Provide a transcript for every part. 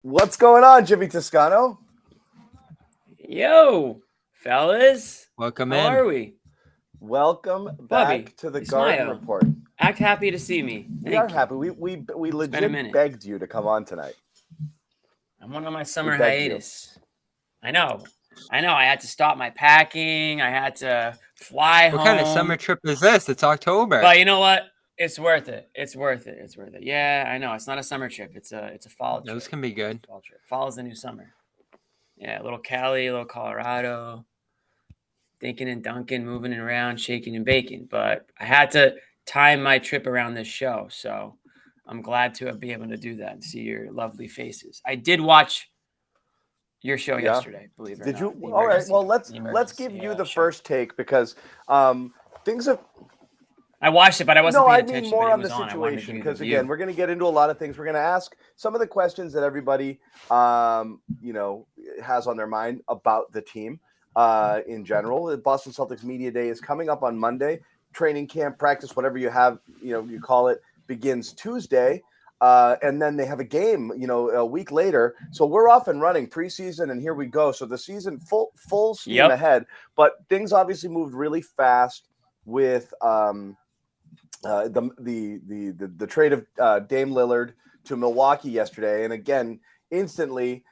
What's going on, Jimmy Toscano? Yo, fellas. Welcome How in. are we? Welcome Bubby, back to the you Garden smile. Report. Act happy to see me. We are Thank you. happy. We been a legit minute. begged you to come on tonight. I'm on my summer begged you. hiatus. I know. I had to stop my packing. I had to fly home. What kind of summer trip is this? It's October. But you know what? It's worth it. It's worth it. It's worth it. Yeah, I know. It's not a summer trip. It's a fall trip. Those can be good. Fall trip. Fall is the new summer. Yeah, a little Cali, a little Colorado. Thinking and dunking, moving around, shaking and baking. But I had to time my trip around this show. So I'm glad to be able to do that and see your lovely faces. I did watch your show yesterday, believe it or Did not. you? All right. Well, let's give you the first take because things have. I watched it, but I wasn't paying attention. I mean more but on the situation because again, we're going to get into a lot of things. We're going to ask some of the questions that everybody, has on their mind about the team. In general, the Boston Celtics Media Day is coming up on Monday. Training camp, practice, whatever you have, you call it, begins Tuesday. And then they have a game, a week later. So we're off and running preseason, and here we go. So the season full steam ahead. But things obviously moved really fast with the trade of Dame Lillard to Milwaukee yesterday. And again, instantly,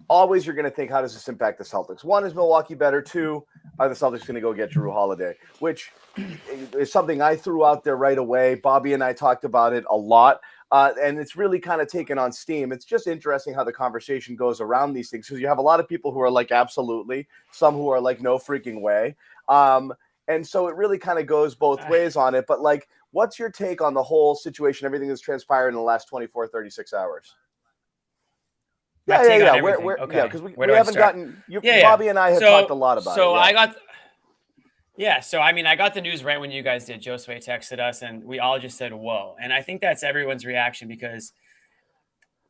always you're going to think, how does this impact the Celtics? One, is Milwaukee better? Two, are the Celtics going to go get Jrue Holiday? Which is something I threw out there right away. Bobby and I talked about it a lot. And it's really kind of taken on steam. It's just interesting how the conversation goes around these things because you have a lot of people who are like, absolutely. Some who are like, no freaking way. And so it really kind of goes both ways on it. But like, what's your take on the whole situation, everything that's transpired in the last 24, 36 hours? Yeah. Because we haven't gotten Bobby and I have talked a lot about it. So I got I got the news right when you guys did. Josue texted us and we all just said, whoa. And I think that's everyone's reaction because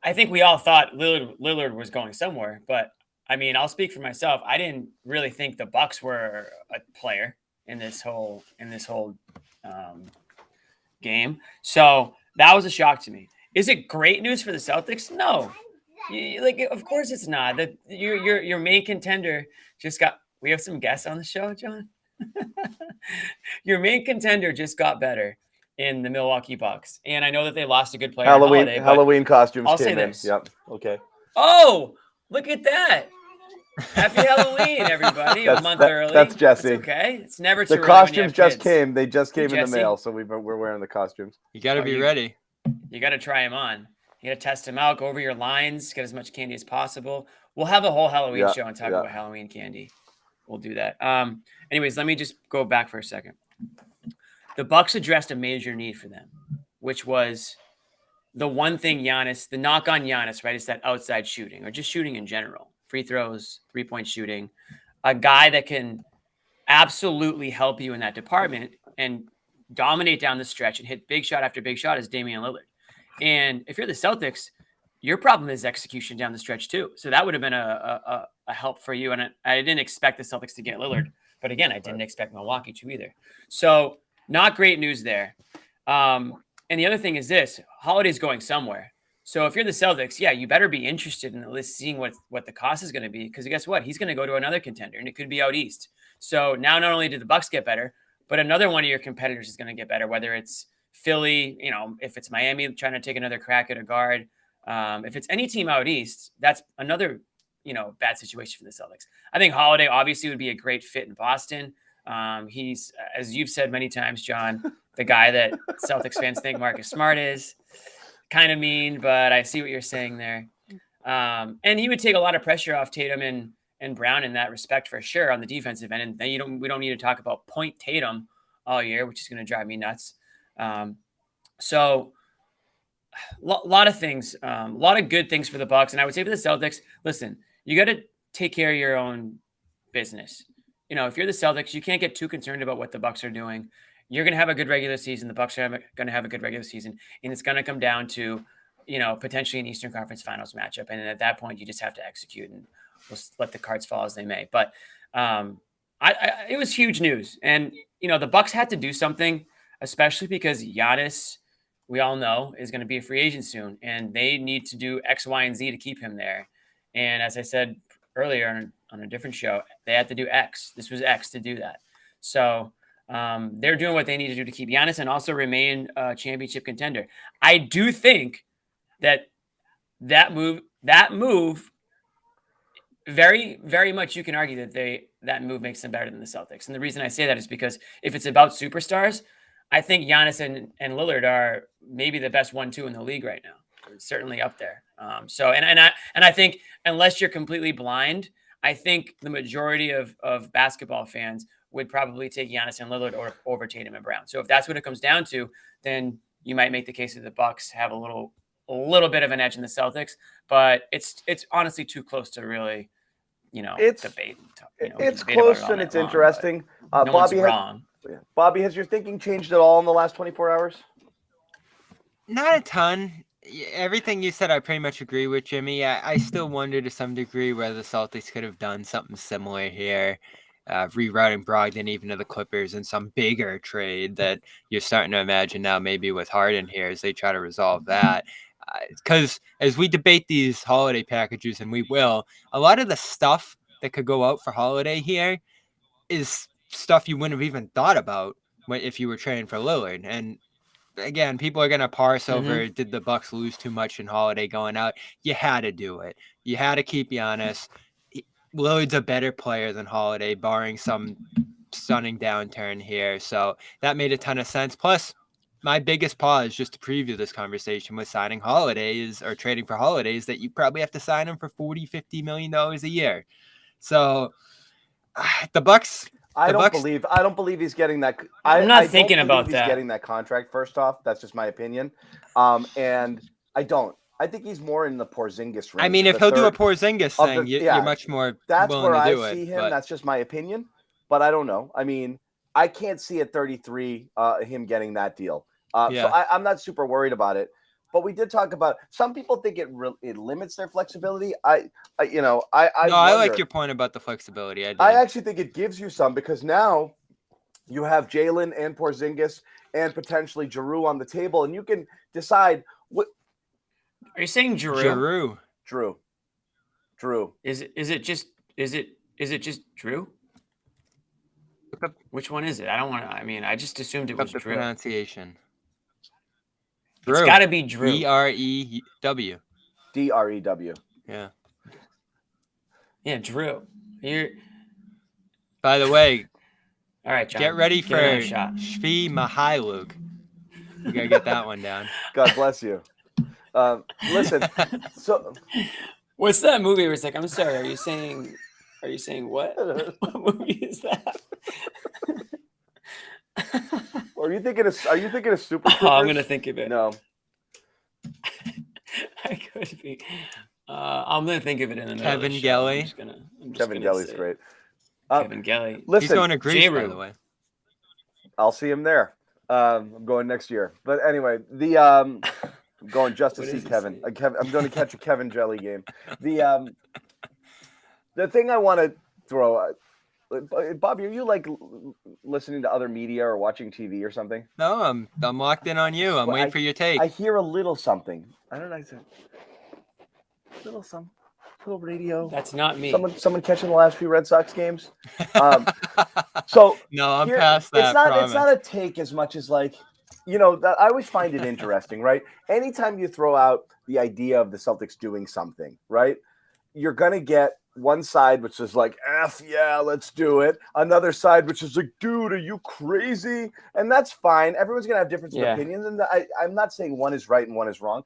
I think we all thought Lillard was going somewhere. But I mean, I'll speak for myself. I didn't really think the Bucks were a player in this whole game. So that was a shock to me. Is it great news for the Celtics? No. Of course it's not. That your main contender just got. We have some guests on the show, John. Your main contender just got better in the Milwaukee Bucks, and I know that they lost a good player. Halloween costumes. I'll say this. Yep. Okay. Oh, look at that! Happy Halloween, everybody! A month early. That's Jesse. It's okay. It's never too early. The costumes just came. They just came in the mail, so we're wearing the costumes. You got to be ready. You got to try them on. You got to test them out, go over your lines, get as much candy as possible. We'll have a whole Halloween show and talk about Halloween candy. We'll do that. Anyways, let me just go back for a second. The Bucks addressed a major need for them, which was the one thing the knock on Giannis, right? Is that outside shooting or just shooting in general. Free throws, 3-point shooting. A guy that can absolutely help you in that department and dominate down the stretch and hit big shot after big shot is Damian Lillard. And if you're the Celtics, your problem is execution down the stretch too. So that would have been a help for you. And I didn't expect the Celtics to get Lillard. But again, I didn't expect Milwaukee to either. So not great news there. And the other thing is this. Holiday's going somewhere. So if you're the Celtics, you better be interested in at least seeing what the cost is going to be. Because guess what? He's going to go to another contender, and it could be out east. So now not only did the Bucks get better, but another one of your competitors is going to get better, whether it's Philly, if it's Miami trying to take another crack at a guard. If it's any team out east, that's another, bad situation for the Celtics. I think Holiday obviously would be a great fit in Boston. He's, as you've said many times, John, the guy that Celtics fans think Marcus Smart is. Kind of mean, but I see what you're saying there. And he would take a lot of pressure off Tatum and Brown in that respect for sure on the defensive end. And then we don't need to talk about point Tatum all year, which is going to drive me nuts. So a lot of things, a lot of good things for the Bucks. And I would say for the Celtics, listen, you got to take care of your own business. If you're the Celtics, you can't get too concerned about what the Bucks are doing. You're going to have a good regular season. The Bucks are going to have a good regular season. And it's going to come down to, potentially an Eastern Conference Finals matchup. And at that point, you just have to execute and we'll let the cards fall as they may. But it was huge news. And, the Bucks had to do something, especially because Giannis we all know, is going to be a free agent soon, and they need to do X, Y, and Z to keep him there. And as I said earlier on a different show, they had to do X. This was X to do that. So they're doing what they need to do to keep Giannis and also remain a championship contender. I do think that move, very, very much you can argue that move makes them better than the Celtics. And the reason I say that is because if it's about superstars, I think Giannis and Lillard are maybe the best 1-2 in the league right now. It's certainly up there. I think unless you're completely blind, I think the majority of basketball fans would probably take Giannis and Lillard over Tatum and Brown. So if that's what it comes down to, then you might make the case that the Bucks have a little bit of an edge in the Celtics, but it's honestly too close to really, debate. It's close and it's interesting. Bobby, has your thinking changed at all in the last 24 hours? Not a ton. Everything you said, I pretty much agree with, Jimmy. I still wonder to some degree whether the Celtics could have done something similar here, rerouting Brogdon even to the Clippers in some bigger trade that you're starting to imagine now, maybe with Harden here as they try to resolve that. Because as we debate these holiday packages, and we will, a lot of the stuff that could go out for Holiday here is stuff you wouldn't have even thought about if you were trading for Lillard. And again, people are going to parse over, did the Bucks lose too much in Holiday going out? You had to do it. You had to keep Giannis. Lillard's a better player than Holiday, barring some stunning downturn here. So that made a ton of sense. Plus, my biggest pause just to preview this conversation with signing Holidays or trading for Holidays that you probably have to sign him for $40-50 million a year. So the Bucks. I don't believe he's getting that. I'm not thinking about that. He's getting that contract. First off, that's just my opinion. And I don't. I think he's more in the Porzingis range. I mean, if he'll do a Porzingis thing, you're much more willing to do it. That's where I see him. That's just my opinion. But I don't know. I mean, I can't see at 33 him getting that deal. So I'm not super worried about it. But we did talk about some people think it limits their flexibility. I like your point about the flexibility. I actually think it gives you some because now you have Jalen and Porzingis and potentially Jrue on the table, and you can decide what. Are you saying Jrue? Jrue. Is it just Jrue? Which one is it? I don't want to. I mean, I just assumed it was the Jrue. Pronunciation. Drew. It's got to be Drew. D-R-E-W. D-R-E-W. Yeah. Yeah, Drew. By the way, all right, John. Get ready for Shvi Mihailuk. You got to get that one down. God bless you. Listen, so what's that movie where it's like, I'm sorry, are you saying what? What movie is that? Are you thinking of Super Troopers? Oh, I'm gonna think of it. No. I could be. I'm gonna think of it in the middle Kevin Gelly. Kevin Gelly's great. Kevin Gelly. Listen, he's going to Greece, by the way. I'll see him there. I'm going next year. But anyway, I'm going just to see Kevin. I'm going to catch a Kevin Jelly game. The thing I want to throw out. Bobby, are you like listening to other media or watching TV or something? No, I'm locked in on you. I'm waiting for your take. I hear a little something. I don't know. Little radio. That's not me. Someone catching the last few Red Sox games. So no, I'm past that. It's not a take as much as like, I always find it interesting, right? Anytime you throw out the idea of the Celtics doing something, right? You're gonna get one side which is like, F yeah, let's do it. Another side which is like, dude, are you crazy? And that's fine. Everyone's gonna have different opinions, and I'm not saying one is right and one is wrong.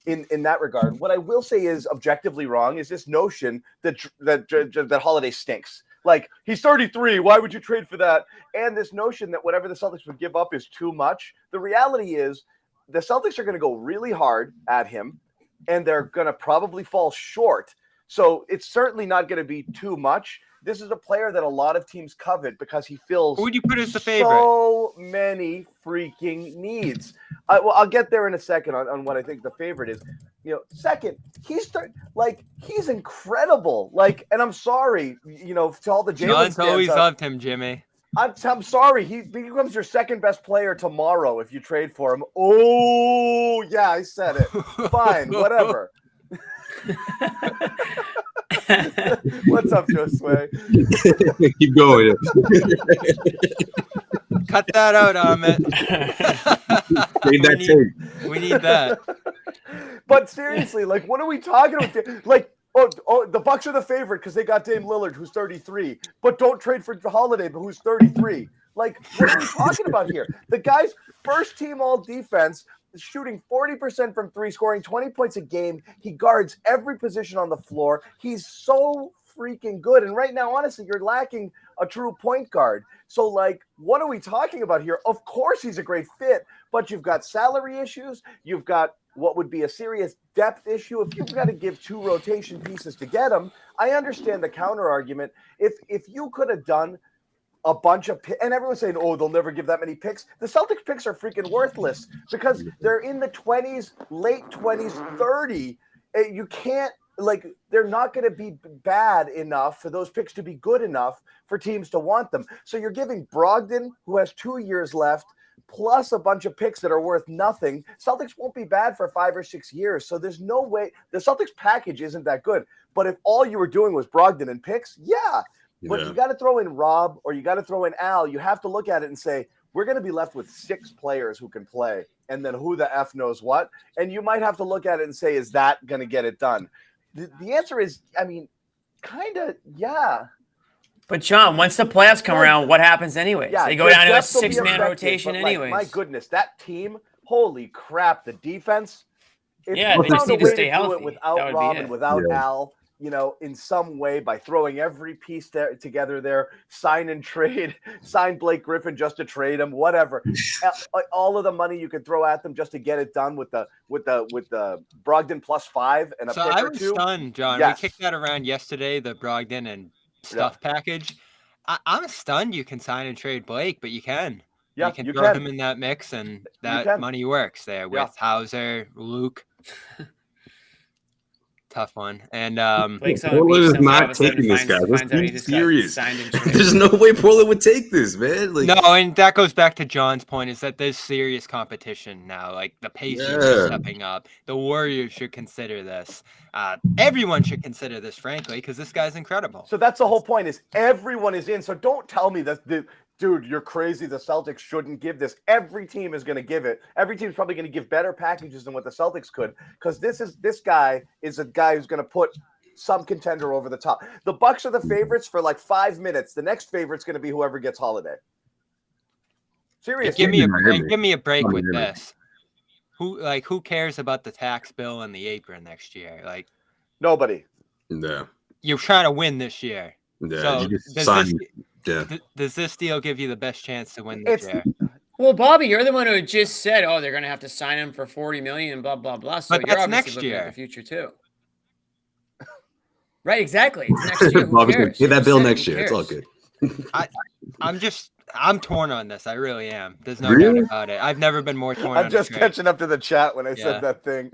In that regard, what I will say is objectively wrong is this notion that Holiday stinks. Like, he's 33. Why would you trade for that? And this notion that whatever the Celtics would give up is too much. The reality is the Celtics are going to go really hard at him, and they're going to probably fall short. So it's certainly not going to be too much. This is a player that a lot of teams covet because he fills who would you put as the favorite? So many freaking needs. I'll get there in a second on what I think the favorite is. Second, he's incredible. And I'm sorry, to all the Jalen John's always loved him, Jimmy. I'm sorry. He becomes your second best player tomorrow if you trade for him. Oh, yeah, I said it. Fine, whatever. What's up, Josue? Keep going. Cut that out, Ahmet. We need that. But seriously, like, what are we talking about? Like, oh, the Bucks are the favorite because they got Dame Lillard, who's 33. But don't trade for Holiday, but who's 33. Like, what are we talking about here? The guy's first team all defense, shooting 40% from three, scoring 20 points a game. He guards every position on the floor. He's so freaking good. And right now, honestly, you're lacking a true point guard. So, like, what are we talking about here? Of course he's a great fit, but you've got salary issues. You've got what would be a serious depth issue. If you've got to give 2 rotation pieces to get him, I understand the counter argument. If you could have done a bunch of and everyone's saying, oh, they'll never give that many picks. The Celtics picks are freaking worthless because they're in the 20s, late 20s, 30. You can't, like, they're not going to be bad enough for those picks to be good enough for teams to want them. So you're giving Brogdon, who has 2 years left, plus a bunch of picks that are worth nothing. Celtics won't be bad for 5 or 6 years. So there's no way the Celtics package isn't that good. But if all you were doing was Brogdon and picks, yeah. But you got to throw in Rob or you got to throw in Al. You have to look at it and say, we're going to be left with 6 players who can play. And then who the F knows what? And you might have to look at it and say, is that going to get it done? The answer is, I mean, kind of, yeah. But John, once the playoffs come around, what happens anyways? Yeah, they go down to a 6-man rotation anyways. My goodness, that team, holy crap, the defense. They just need to stay healthy. Without Rob and without Al, you know, in some way by throwing every piece together there, sign and trade, sign Blake Griffin just to trade him, whatever. All of the money you could throw at them just to get it done with the Brogdon +5 and a pick or 2. So I was stunned, John. Yes. We kicked that around yesterday, the Brogdon and stuff package. I'm stunned you can sign and trade Blake, but you can. Yeah, you can throw him in that mix, and that money works there with Hauser, Luke. Tough one. And Portland is not taking this, guy. Let's be serious. There's no way Portland would take this, man. Like, no, and that goes back to John's point, is that there's serious competition now. Like, the Pacers are stepping up. The Warriors should consider this. Everyone should consider this, frankly, because this guy's incredible. So that's the whole point, is everyone is in. So don't tell me that dude, you're crazy. The Celtics shouldn't give this. Every team is going to give it. Every team's probably going to give better packages than what the Celtics could, because this guy is a guy who's going to put some contender over the top. The Bucks are the favorites for like 5 minutes. The next favorite's going to be whoever gets Holiday. Seriously, give me a break with this. Who cares about the tax bill and the apron next year? Like, nobody. No. You're trying to win this year. Yeah. So does this deal give you the best chance to win this year? Well, Bobby, you're the one who just said, "Oh, they're going to have to sign him for $40 million, blah blah blah." So but you're that's obviously next looking year. at the future too, right? Exactly. It's next year. Who Bobby's cares? pay that bill next year. It's all good. I'm torn on this. I really am. There's no doubt about it. I've never been more torn. I'm just catching up to the chat when I said that thing.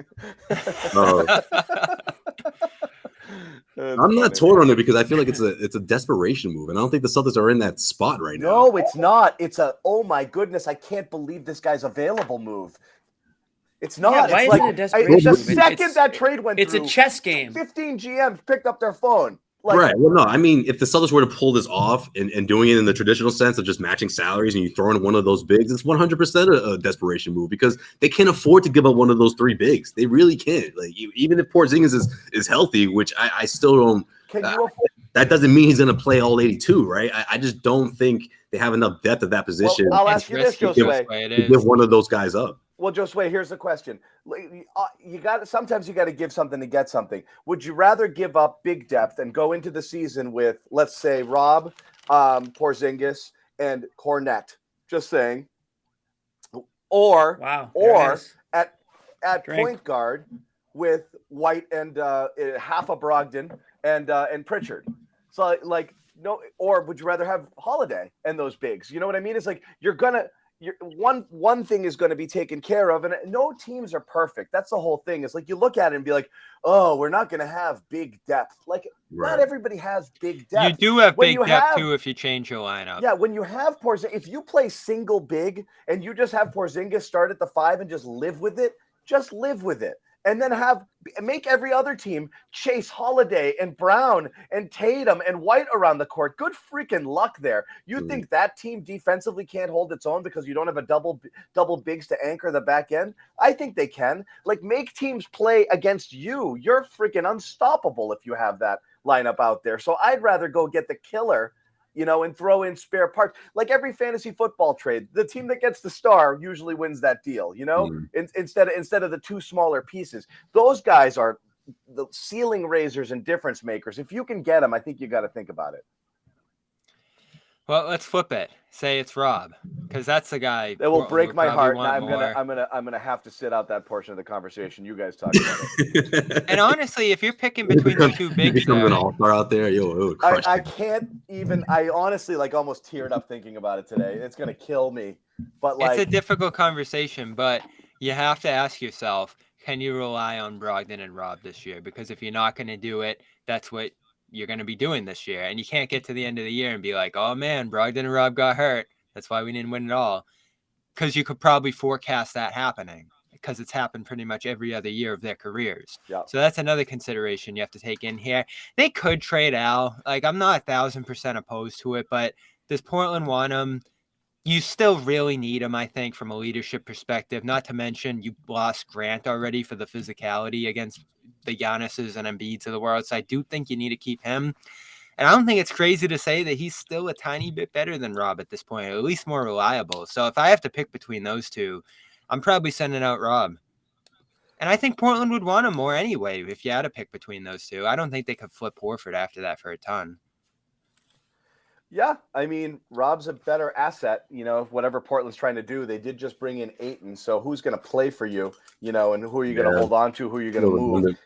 I'm not torn on it because I feel like it's a desperation move, and I don't think the Celtics are in that spot right now. No, it's not. It's a, oh my goodness, I can't believe this guy's available move. It's not. Yeah, it's like a desperation the move? second that trade went it's through, a chess game. 15 GMs picked up their phone. Like, right. Well, no, I mean, if the Celtics were to pull this off and doing it in the traditional sense of just matching salaries and you throw in one of those bigs, it's 100% a desperation move because they can't afford to give up one of those 3 bigs. They really can't. Like, even if Porzingis is healthy, which I still don't. That doesn't mean he's going to play all 82, right? I just don't think they have enough depth at that position. Well, I'll ask you this, Josue. To give one of those guys up. Well, Josue, here's the question. Sometimes you got to give something to get something. Would you rather give up big depth and go into the season with, let's say, Rob, Porzingis, and Cornette? Just saying. Or at point guard with White and half a Brogdon and Pritchard. So no, or would you rather have Holiday and those bigs? You know what I mean? It's like you're gonna. one thing is going to be taken care of, and no teams are perfect. That's the whole thing. It's like you look at it and be like, oh, we're not going to have big depth. Like not everybody has big depth. You do have big depth too if you change your lineup. Yeah, when you have Porzingis, if you play single big and you just have Porzingis start at the 5 and just live with it, and then make every other team chase Holiday and Brown and Tatum and White around the court. Good freaking luck there. You think that team defensively can't hold its own because you don't have a double bigs to anchor the back end? I think they can. Like, make teams play against you. You're freaking unstoppable if you have that lineup out there. So I'd rather go get the killer, and throw in spare parts. Like every fantasy football trade, the team that gets the star usually wins that deal, instead of the two smaller pieces. Those guys are the ceiling raisers and difference makers. If you can get them, I think you got to think about it. Well, let's flip it. Say it's Rob, because that's the guy that will break my heart. Now I'm gonna have to sit out that portion of the conversation. You guys talk about it. And honestly, if you're picking between the two big, becomes an all-star out there. I can't even. I honestly almost teared up thinking about it today. It's gonna kill me. But it's a difficult conversation. But you have to ask yourself: can you rely on Brogdon and Rob this year? Because if you're not going to do it, that's what you're going to be doing this year. And you can't get to the end of the year and be like, oh man, Brogdon and Rob got hurt. That's why we didn't win it all. Because you could probably forecast that happening, because it's happened pretty much every other year of their careers. Yeah. So that's another consideration you have to take in here. They could trade Al. Like, I'm not 1,000% opposed to it, but does Portland want him? You still really need him, I think, from a leadership perspective. Not to mention you lost Grant already for the physicality against the Giannis's and Embiid's of the world. So I do think you need to keep him. And I don't think it's crazy to say that he's still a tiny bit better than Rob at this point, or at least more reliable. So if I have to pick between those two, I'm probably sending out Rob. And I think Portland would want him more anyway if you had to pick between those two. I don't think they could flip Horford after that for a ton. Yeah, I mean, Rob's a better asset, whatever Portland's trying to do. They did just bring in Ayton, so who's going to play for you, and who are you going to hold on to, who are you going to move?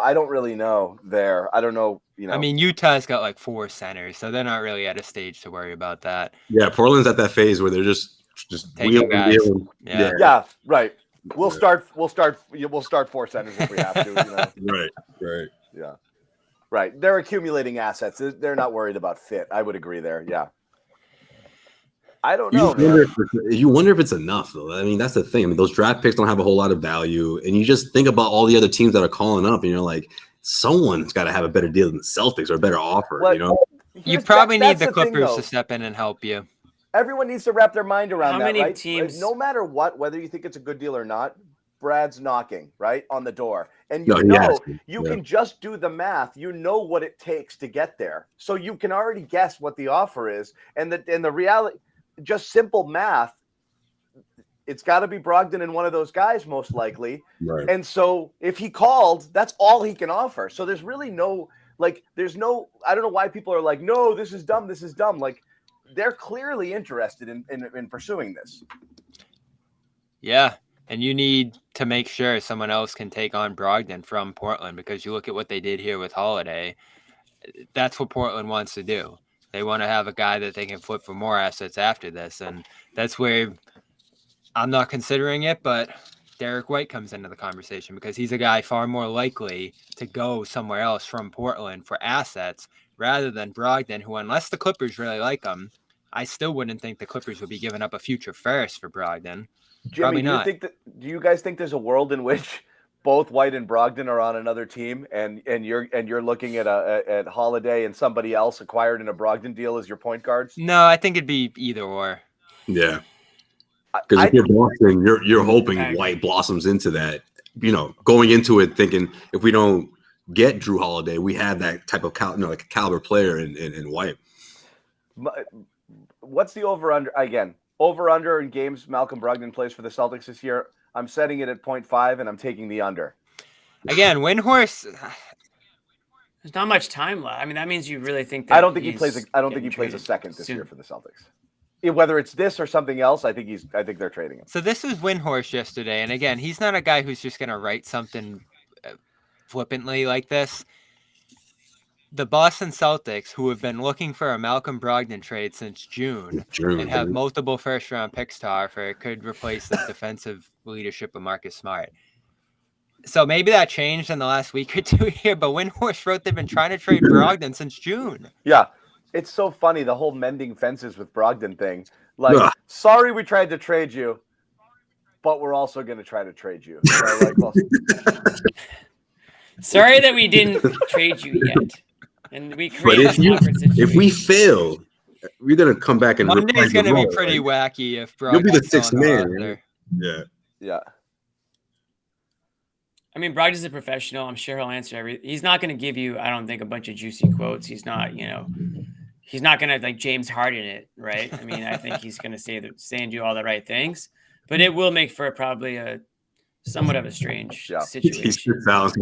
I don't really know there. I don't know, I mean, Utah's got like 4 centers, so they're not really at a stage to worry about that. Yeah, Portland's at that phase where they're just wheeling. Yeah, right. We'll start 4 centers if we have to, Right. Yeah. Right. They're accumulating assets. They're not worried about fit. I would agree there. Yeah. I don't know. You wonder if it's enough, though. I mean, that's the thing. I mean, those draft picks don't have a whole lot of value. And you just think about all the other teams that are calling up, and you're like, someone's got to have a better deal than the Celtics or a better offer, You probably need the Clippers to step in and help you. Everyone needs to wrap their mind around that, many right? teams? No matter what, whether you think it's a good deal or not, Brad's knocking, right, on the door. And you can just do the math. You know what it takes to get there. So you can already guess what the offer is. And the reality, just simple math, it's got to be Brogdon and one of those guys most likely. Right. And so if he called, that's all he can offer. So there's really no, I don't know why people are like, no, this is dumb. Like, they're clearly interested in pursuing this. Yeah. And you need to make sure someone else can take on Brogdon from Portland, because you look at what they did here with Holiday. That's what Portland wants to do. They want to have a guy that they can flip for more assets after this. And that's where I'm not considering it, but Derek White comes into the conversation, because he's a guy far more likely to go somewhere else from Portland for assets rather than Brogdon, who, unless the Clippers really like him, I still wouldn't think the Clippers would be giving up a future first for Brogdon. Jimmy, do you guys think there's a world in which both White and Brogdon are on another team, and you're looking at Holiday and somebody else acquired in a Brogdon deal as your point guards? No, I think it'd be either or. Yeah, because if you're Boston, you're hoping White blossoms into that. Going into it thinking, if we don't get Jrue Holiday, we have that type of like a caliber player in White. What's the over under again? Over under in games Malcolm Brogdon plays for the Celtics this year. I'm setting it at 0.5, and I'm taking the under. Again, Windhorst. There's not much time left. I mean, that means you really think that I don't think he plays a second this year for the Celtics. Whether it's this or something else, I think they're trading him. So this was Windhorst yesterday, and again, he's not a guy who's just going to write something flippantly like this. the Boston Celtics, who have been looking for a Malcolm Brogdon trade since June and have multiple first-round picks to offer, could replace the defensive leadership of Marcus Smart. So maybe that changed in the last week or two here, but Windhorst wrote they've been trying to trade Brogdon since June. Yeah, it's so funny, the whole mending fences with Brogdon thing. Like, sorry we tried to trade you, but we're also going to try to trade you. Sorry that we didn't trade you yet. And we created if we fail, we're gonna come back and Monday's gonna be pretty wacky if you'll be the sixth man. Yeah. I mean, Brogdon's a professional. I'm sure he'll answer everything. He's not going to give you, I don't think, a bunch of juicy quotes. He's not, he's not going to like James Harden it, right? I mean, I think he's going to say and do all the right things, but it will make for probably a somewhat of a strange situation. But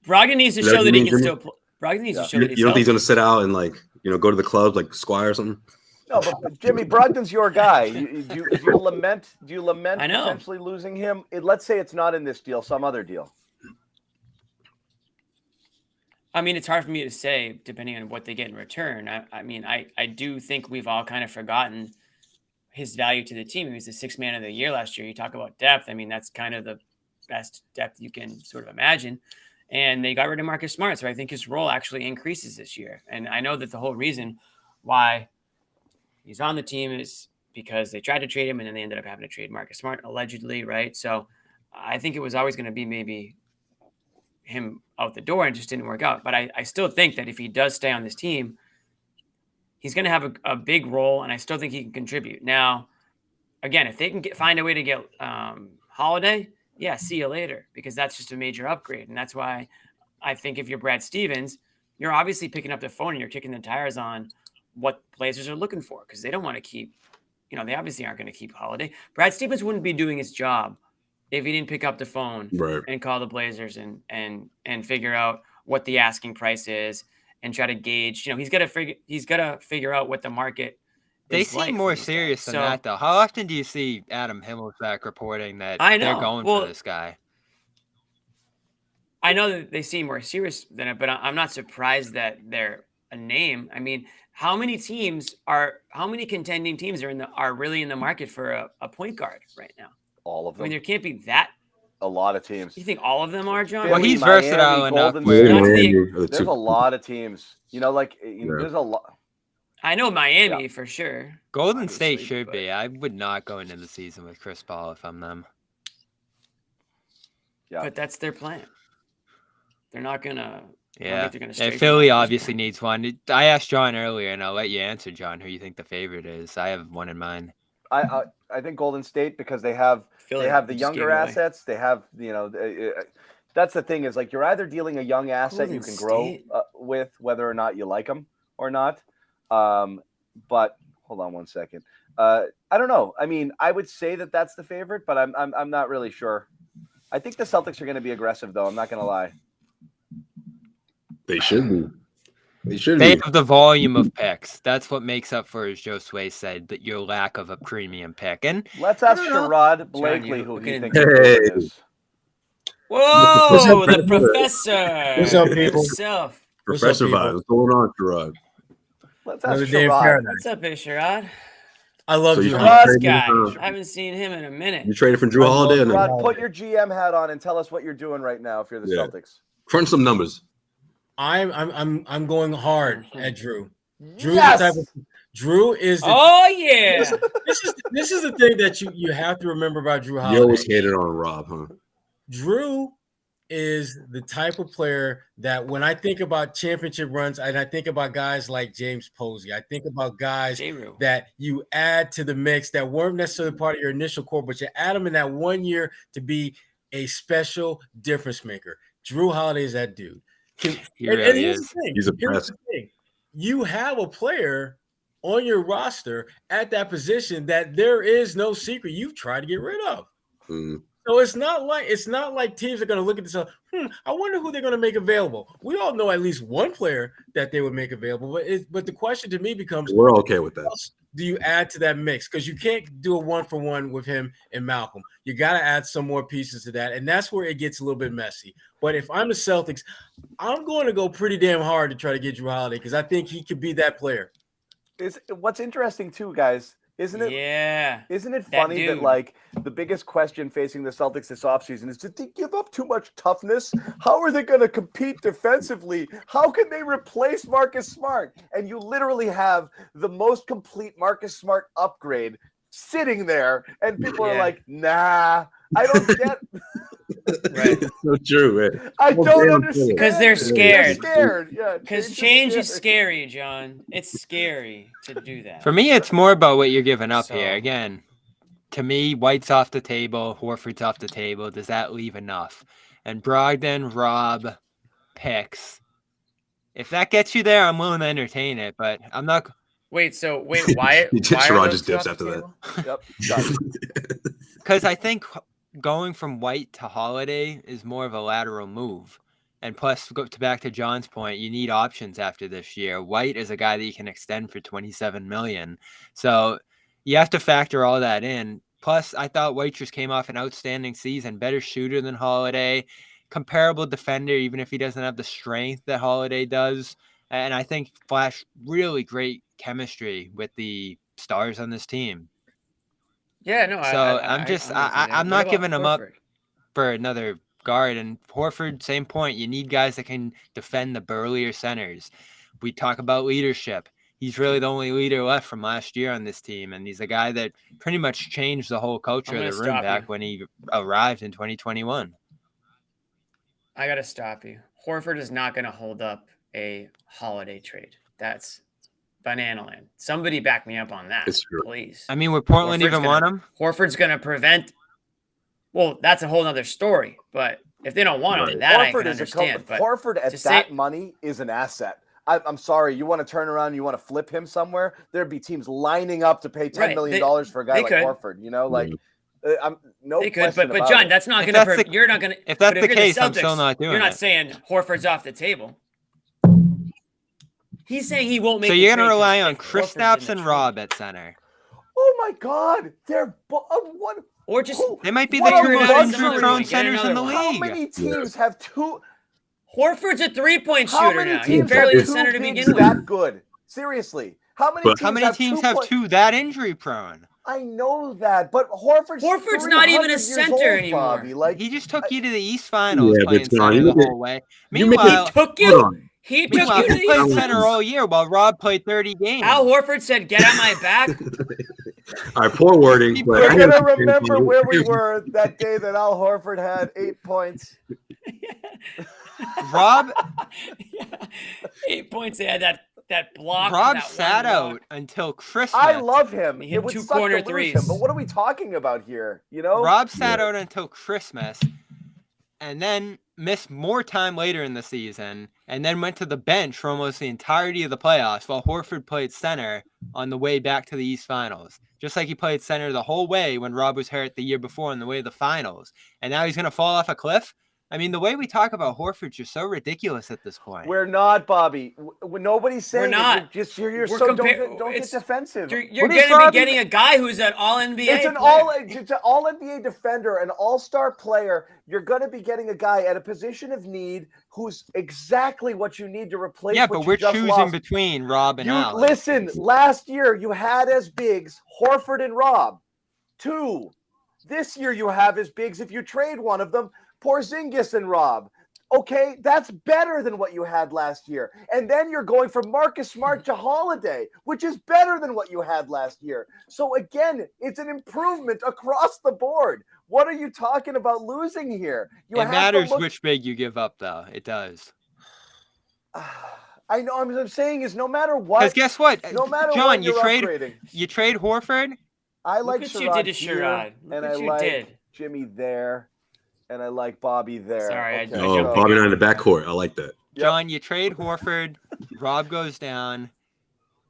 Brogdon needs to show that he can still play. Brogdon needs to show that he's You don't think he's going to sit out and go to the clubs like Squire or something? No, but Jimmy, Brogdon's your guy. Do you lament potentially losing him? Let's say it's not in this deal, some other deal. I mean, it's hard for me to say depending on what they get in return. I do think we've all kind of forgotten his value to the team. He was the sixth man of the year last year. You talk about depth. I mean, that's kind of the best depth you can sort of imagine. And they got rid of Marcus Smart. So I think his role actually increases this year. And I know that the whole reason why he's on the team is because they tried to trade him and then they ended up having to trade Marcus Smart, allegedly, right? So I think it was always going to be maybe him out the door and just didn't work out. But I still think that if he does stay on this team, he's going to have a big role, and I still think he can contribute. Now, again, if they can find a way to get Holiday, see you later, because that's just a major upgrade. And that's why I think if you're Brad Stevens, you're obviously picking up the phone and you're kicking the tires on what Blazers are looking for, because they don't want to keep, they obviously aren't going to keep Holiday. Brad Stevens wouldn't be doing his job if he didn't pick up the phone and call the Blazers and figure out what the asking price is and try to gauge. He's got to figure out what the market. They seem more serious than that, though. How often do you see Adam Himmelsbach reporting that they're going for this guy? I know that they seem more serious than it, but I'm not surprised that they're a name. I mean, how many contending teams are really in the market for a point guard right now? All of them. I mean, there can't be that. A lot of teams. You think all of them are, John? Well, he's versatile enough. There's a lot of teams. There's a lot. I know Miami for sure. Golden State should be. I would not go into the season with Chris Paul if I'm them. Yeah. But that's their plan. They're not going to. Yeah. And Philly obviously needs one. I asked John earlier, and I'll let you answer, John, who you think the favorite is. I have one in mind. I think Golden State, because they have the younger assets. They have, that's the thing is, like, you're either dealing a young asset you can grow with, whether or not you like them or not. But hold on one second. I don't know. I mean, I would say that that's the favorite, but I'm not really sure. I think the Celtics are going to be aggressive, though. I'm not going to lie. They should be. They have the volume of picks. That's what makes up for, as Joe Sway said, that your lack of a premium pick. And let's ask Sherrod Blakely who he thinks it is. Whoa, the professor. What's up, people? Professor Vibes. What's going on, Sherrod? Let's ask Sherrod. What's up, Sherrod? I love you. Sherrod's guy. I haven't seen him in a minute. You traded for Jrue Holiday? Sherrod, put your GM hat on and tell us what you're doing right now if you're the Celtics. Crunch some numbers. I'm going hard at Jrue. Yes! Jrue is. This is the thing that you have to remember about Jrue Holiday. You always hated on Rob, huh? Jrue is the type of player that when I think about championship runs and I think about guys like James Posey, I think about guys that you add to the mix that weren't necessarily part of your initial core, but you add them in that 1 year to be a special difference maker. Jrue Holiday is that dude. He really is. He's a best. You have a player on your roster at that position that there is no secret you've tried to get rid of. So it's not like teams are going to look at this. I wonder who they're going to make available. We all know at least one player that they would make available, but the question to me becomes: we're okay with that. do you add to that mix? Because you can't do a 1-for-1 with him and Malcolm. You got to add some more pieces to that, and that's where it gets a little bit messy. But if I'm the Celtics, I'm going to go pretty damn hard to try to get Jrue Holiday because I think he could be that player. What's interesting too, guys, isn't it? Yeah. Isn't it funny that like the biggest question facing the Celtics this offseason is, did they give up too much toughness? How are they going to compete defensively? How can they replace Marcus Smart? And you literally have the most complete Marcus Smart upgrade sitting there, and people are like, nah, I don't get. Right. It's so true, man. I don't understand. Because they're scared. They're scared. Yeah. Because change is scary, John. It's scary to do that. For me, it's more about what you're giving up here. Again, to me, White's off the table, Horford's off the table. Does that leave enough? And Brogdon, Rob, picks. If that gets you there, I'm willing to entertain it, but I'm not. Wait, Wyatt? Sherrod just dips after that. Yep. Because I think going from White to Holiday is more of a lateral move. And plus, back to John's point, you need options after this year. White is a guy that you can extend for $27 million. So you have to factor all that in. Plus, I thought White just came off an outstanding season, better shooter than Holiday, comparable defender, even if he doesn't have the strength that Holiday does. And I think Flash really great chemistry with the stars on this team. Yeah, no. So I'm not giving him up for another guard. And Horford, same point. You need guys that can defend the burlier centers. We talk about leadership. He's really the only leader left from last year on this team, and he's a guy that pretty much changed the whole culture of the room back when he arrived in 2021. I gotta stop you. Horford is not going to hold up a Holiday trade. That's banana land. Somebody back me up on that, please. I mean, would Portland even want him? Horford's going to prevent. Well, that's a whole other story. But if they don't want him, that I can understand. But Horford at that money is an asset. I'm sorry. You want to turn around, you want to flip him somewhere? There'd be teams lining up to pay $10 million for a guy like Horford. You know, like no. They could, but John, that's not going to. You're not going to. If that's the case, I'm still not doing it. You're not saying Horford's off the table. He's saying he won't make. So you're going to rely on Kristaps and Rob at center. Oh my God, they're one. Or just they might be the two most injury-prone centers in the league. How many teams have two? Horford's a three-point shooter now. He's barely a center to begin with. That good? Seriously, how many teams have two that injury-prone? I know that, but Horford's not even a center anymore. Bobby. Like he just took you to the East Finals playing center the whole way. Meanwhile, he took you to the played center all year while Rob played 30 games. Al Horford said, "Get on my back." All right, poor wording. We're gonna remember where we were that day that Al Horford had 8 points. Rob, 8 points. They had that block. Rob sat out until Christmas. I love him. He hit 2 corner threes. But what are we talking about here? You know, Rob sat out until Christmas, and then missed more time later in the season, and then went to the bench for almost the entirety of the playoffs while Horford played center on the way back to the East Finals. Just like he played center the whole way when Rob was hurt the year before on the way to the finals. And now he's going to fall off a cliff? I mean, the way we talk about Horford is just so ridiculous at this point. We're not, Bobby. Nobody's saying we're not. Don't get defensive. You're going to be getting a guy who's an all-NBA It's an all-NBA defender, an all-star player. You're going to be getting a guy at a position of need who's exactly what you need to replace. Yeah, but we're choosing between Rob and Al. Listen, last year you had as bigs Horford and Rob. 2. This year you have as bigs, if you trade one of them, Porzingis and Rob. Okay, that's better than what you had last year. And then you're going from Marcus Smart to Holiday, which is better than what you had last year. So again, it's an improvement across the board. What are you talking about losing here? It matters which big you give up, though. It does. I know. I'm saying is no matter what. Because guess what? No matter John, what, you trade Horford. I like Sherrod and I like Jimmy there. And I like Bobby there. Sorry, Bobby and I in the backcourt. I like that. John, you trade Horford. Rob goes down.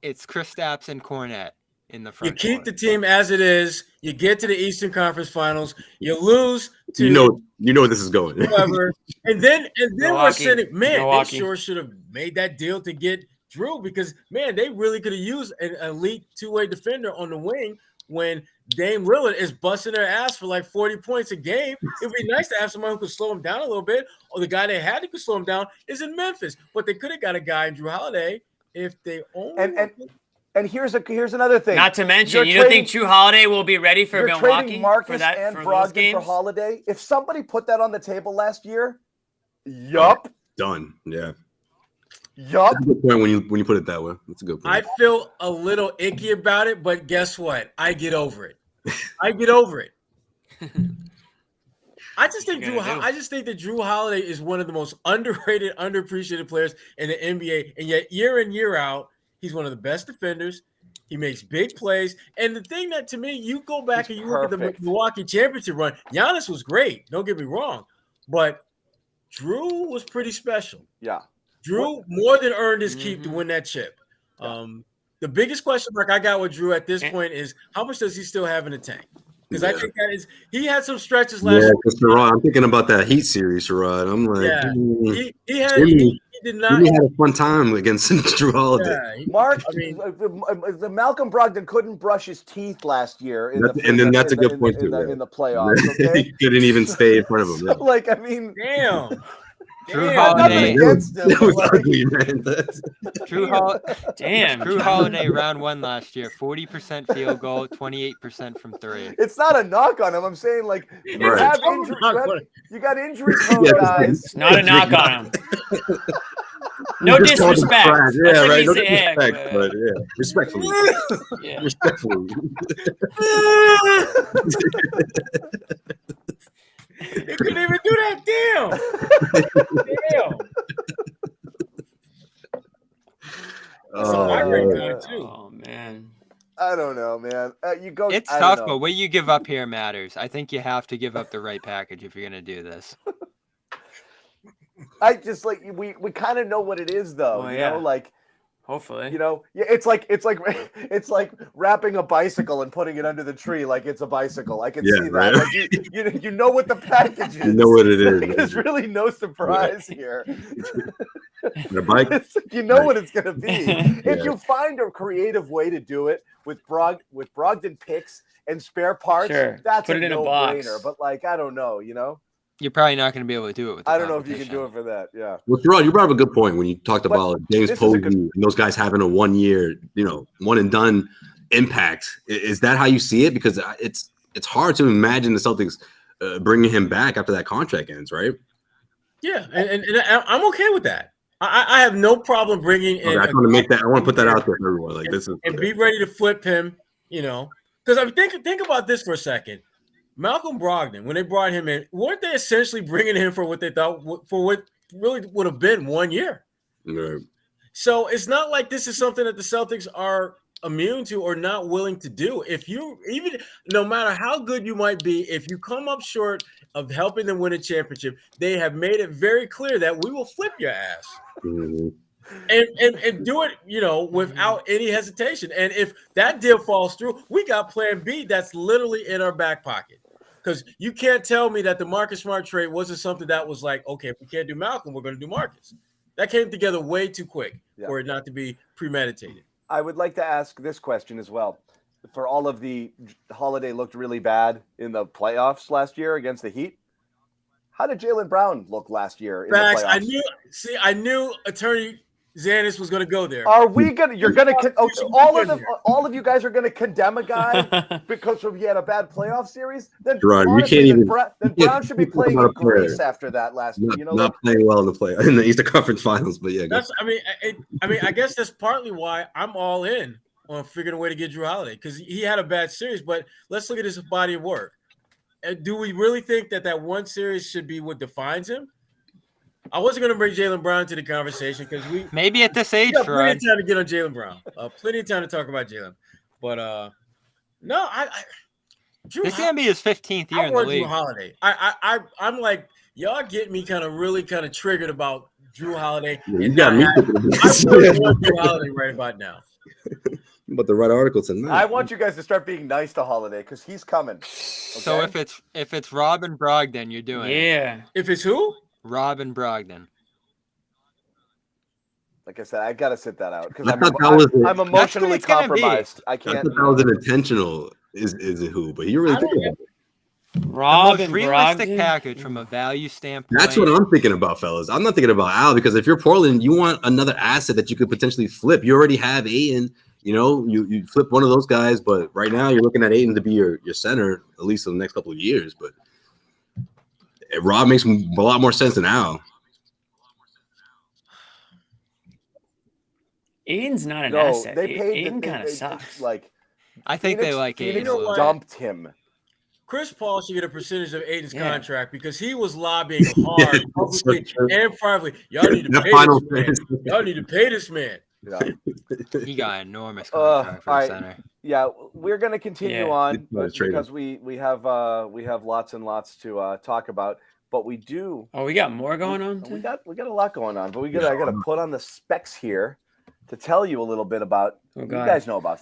It's Kristaps and Cornette in the front. You keep the team as it is. You get to the Eastern Conference Finals. You lose to you know where this is going. Whoever. and then Milwaukee, we're sitting. Man, Milwaukee. they sure should have made that deal to get Jrue because, man, they really could have used an elite two-way defender on the wing when Dame Lillard is busting their ass for like 40 points a game. It would be nice to have someone who could slow him down a little bit, or the guy they had who could slow him down is in Memphis. But they could have got a guy in Jrue Holiday if they only And here's another thing. Not to mention, you don't think Jrue Holiday will be ready for Milwaukee Marcus for that and for Brogdon those games? for Holiday? If somebody put that on the table last year, yup, done. Yeah, yup. That's a good point when you put it that way. That's a good point. I feel a little icky about it, but guess what? I get over it. I get over it. I just think that Jrue Holiday is one of the most underrated, underappreciated players in the NBA, and yet year in, year out, he's one of the best defenders. He makes big plays. And the thing that, to me, you go back and you look at the Milwaukee championship run, Giannis was great. Don't get me wrong. But Jrue was pretty special. Yeah. Jrue more than earned his keep to win that chip. Yeah. The biggest question mark I got with Jrue at this point is how much does he still have in the tank? Because I think he had some stretches last year. Sherrod, I'm thinking about that Heat series, Sherrod. I'm like, he did not. He had a fun time against Jrue Holiday. Yeah, Mark, the Malcolm Brogdon couldn't brush his teeth last year. That's a good point, too. In the playoffs. Okay? He couldn't even stay in front of him. Yeah. Damn. Jrue Holiday. That was ugly, man. Jrue Holiday round one last year, 40% field goal, 28% from three. It's not a knock on him. I'm saying, like, you got injury prone guys. It's not a knock on him. No disrespect. Yeah, right. No disrespect, but yeah, respectfully. Yeah. Respectfully. You couldn't even do that. Damn. Oh man. I don't know, man. It's tough, but what you give up here matters. I think you have to give up the right package if you're going to do this. I just we kind of know what it is, though. Well, you know, like. Hopefully, it's like wrapping a bicycle and putting it under the tree like it's a bicycle. I can see that. Right. Like you know what the package is. You know what it is. There's really no surprise here. The bike. You know what it's going to be. If you find a creative way to do it with Brogdon picks and spare parts, that's put it in a box. But I don't know, You're probably not going to be able to do it with I don't know if you can do it for that. Yeah. Well, Sherrod, you brought up a good point when you talked about James Posey and those guys having a 1 year, one and done impact. Is that how you see it? Because it's hard to imagine the Celtics bringing him back after that contract ends, right? Yeah, and I'm okay with that. I have no problem bringing in. I want to put that out there for everyone. Like this is be ready to flip him. Because think about this for a second. Malcolm Brogdon, when they brought him in, weren't they essentially bringing him for what they thought for what really would have been 1 year? Right. So it's not like this is something that the Celtics are immune to or not willing to do. No matter how good you might be, if you come up short of helping them win a championship, they have made it very clear that we will flip your ass. Mm-hmm. And do it, without any hesitation. And if that deal falls through, we got plan B that's literally in our back pocket. Because you can't tell me that the Marcus Smart trade wasn't something that was like, okay, if we can't do Malcolm, we're going to do Marcus. That came together way too quick for it not to be premeditated. I would like to ask this question as well. For all of the Holiday looked really bad in the playoffs last year against the Heat. How did Jaylen Brown look last year in the playoffs? I knew Attorney Xanis was going to go there. Are we going to? You're going to? All of you guys are going to condemn a guy because he had a bad playoff series. Then Brown should be playing in Greece after that last year. Not playing well in the Eastern Conference Finals, but yeah. I guess that's partly why I'm all in on figuring a way to get Jrue Holiday because he had a bad series. But let's look at his body of work. Do we really think that one series should be what defines him? I wasn't going to bring Jaylen Brown to the conversation because maybe at this age, plenty of time to get on Jaylen Brown. Plenty of time to talk about Jaylen. But no, Jrue, this is going to be his 15th year in the league. Jrue Holiday. I'm like, y'all get me kind of triggered about Jrue Holiday. You got me. I really want Jrue Holiday right about now. But the right article tonight. I want you guys to start being nice to Holiday because he's coming. Okay? So if it's Robin Brogdon, you're doing it. If it's who? Robin Brogdon. Like I said, I got to sit that out because I'm emotionally compromised. I can't. I thought that was an intentional is a who, but you really think about it. Rob the and most realistic Brogdon? package from a value standpoint. That's what I'm thinking about, fellas. I'm not thinking about Al because if you're Portland, you want another asset that you could potentially flip. You already have Ayton. You know, you flip one of those guys, but right now you're looking at Ayton to be your center, at least for the next couple of years. But Rob makes a lot more sense than Al. Ayton's not an asset. They paid. Ayton kind of sucks. Like, I think they like Ayton. Dumped him. Chris Paul should get a percentage of Ayton's contract because he was lobbying hard, publicly and privately. Y'all need to pay this man. Y'all need to pay this man. Yeah. He got an enormous contract for the center. Yeah, we're going to continue on because we have lots and lots to talk about. But we do. Oh, we got more going on. We got a lot going on. But I got to put on the specs here to tell you a little bit about. You guys know about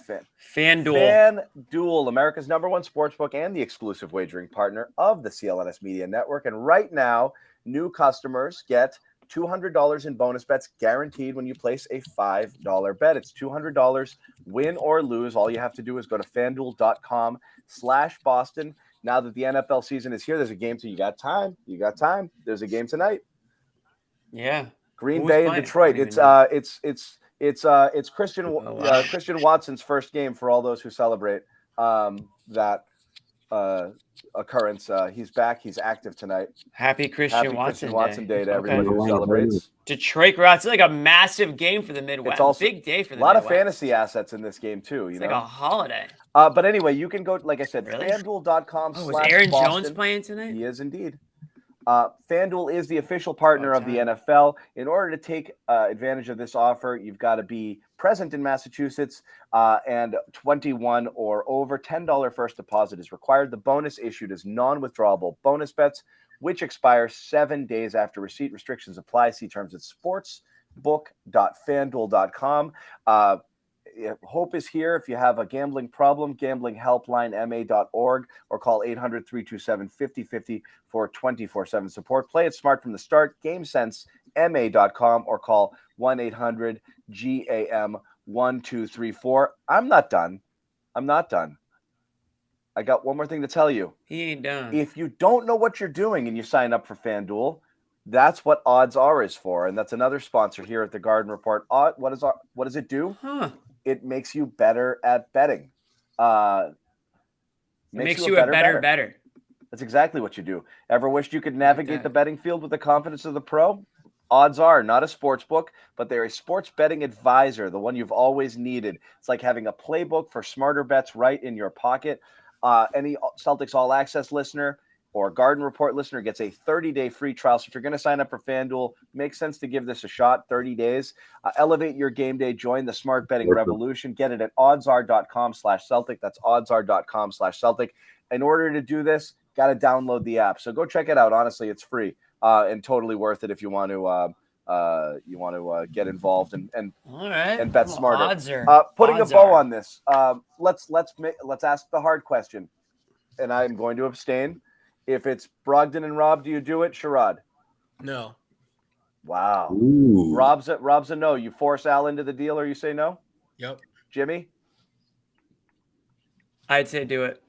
Fanduel. Fanduel, America's #1 sportsbook and the exclusive wagering partner of the CLNS Media Network. And right now, new customers get $200 in bonus bets guaranteed when you place a $5 bet. It's $200 win or lose. All you have to do is go to fanduel.com/Boston. Now that the NFL season is here, there's a game. So you got time. There's a game tonight. Yeah. Green Bay and Detroit. It's Christian Watson's first game for all those who celebrate that occurrence. He's back. He's active tonight. Happy Christian Watson Day to everybody who celebrates. Detroit Rockets. It's like a massive game for the Midwest. It's also a big day for the Midwest. A lot of fantasy assets in this game too. It's like a holiday. But anyway, you can go, like I said, FanDuel.com. Was Aaron Jones playing tonight? He is indeed. FanDuel is the official partner of the NFL. In order to take advantage of this offer, you've got to be present in Massachusetts and 21 or over. $10 first deposit is required. The bonus issued is non-withdrawable bonus bets, which expire 7 days after receipt. Restrictions apply. See terms at sportsbook.fanduel.com. Hope is here. If you have a gambling problem, gambling helpline ma.org or call 800-327-5050 for 24/7 support. Play it smart from the start. GameSense ma.com or call 1-800-GAM-1234. I'm not done. I got one more thing to tell you. He ain't done. If you don't know what you're doing and you sign up for FanDuel, that's what Odds Are is for. And that's another sponsor here at the Garden Report. What does it do? It makes you better at betting. Makes you a better. That's exactly what you do. Ever wished you could navigate the betting field with the confidence of the pro? Odds Are, not a sports book, but they're a sports betting advisor, the one you've always needed. It's like having a playbook for smarter bets right in your pocket. Any Celtics All Access listener or Garden Report listener gets a 30-day free trial. So if you're going to sign up for FanDuel, makes sense to give this a shot, 30 days. Elevate your game day. Join the smart betting revolution. Get it at oddsr.com/Celtic. That's oddsr.com/Celtic. In order to do this, got to download the app. So go check it out. Honestly, it's free and totally worth it if you want to get involved and bet smarter. Putting a bow on this, let's ask the hard question, and I'm going to abstain. If it's Brogdon and Rob, do you do it, Sherrod? No. Wow. Ooh. Rob's a no. You force Al into the deal, or you say no? Yep. Jimmy? I'd say do it.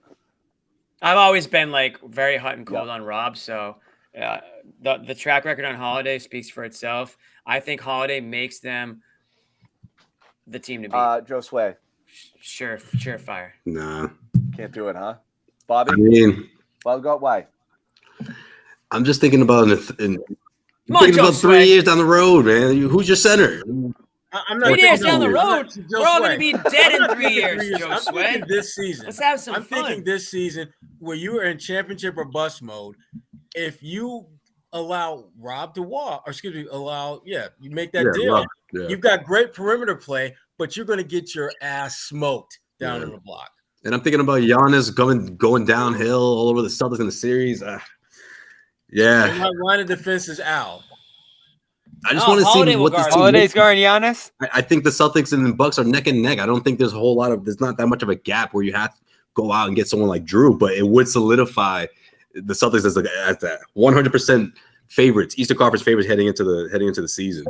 I've always been like very hot and cold on Rob, so the track record on Holiday speaks for itself. I think Holiday makes them the team to beat. Joe Sway? Surefire. Nah. Can't do it, huh? Bobby? I mean, well, why? I'm just thinking about thinking about 3 years down the road, man. Who's your center? I'm not 3 years down the road. We're all going to be dead in 3 years, Joe Sway. I'm thinking this season. Let's have some fun. I'm thinking this season where you are in championship or bust mode. If you allow Rob to walk, you make that deal. You've got great perimeter play, but you're going to get your ass smoked down in the block. And I'm thinking about Giannis going downhill all over the Celtics in the series. My line of defense is Al. I just want to see what this team Holiday's guarding Giannis. I think the Celtics and the Bucks are neck and neck. I don't think there's not that much of a gap where you have to go out and get someone like Jrue, but it would solidify the Celtics as that 100% favorites, Eastern Conference favorites heading into the season.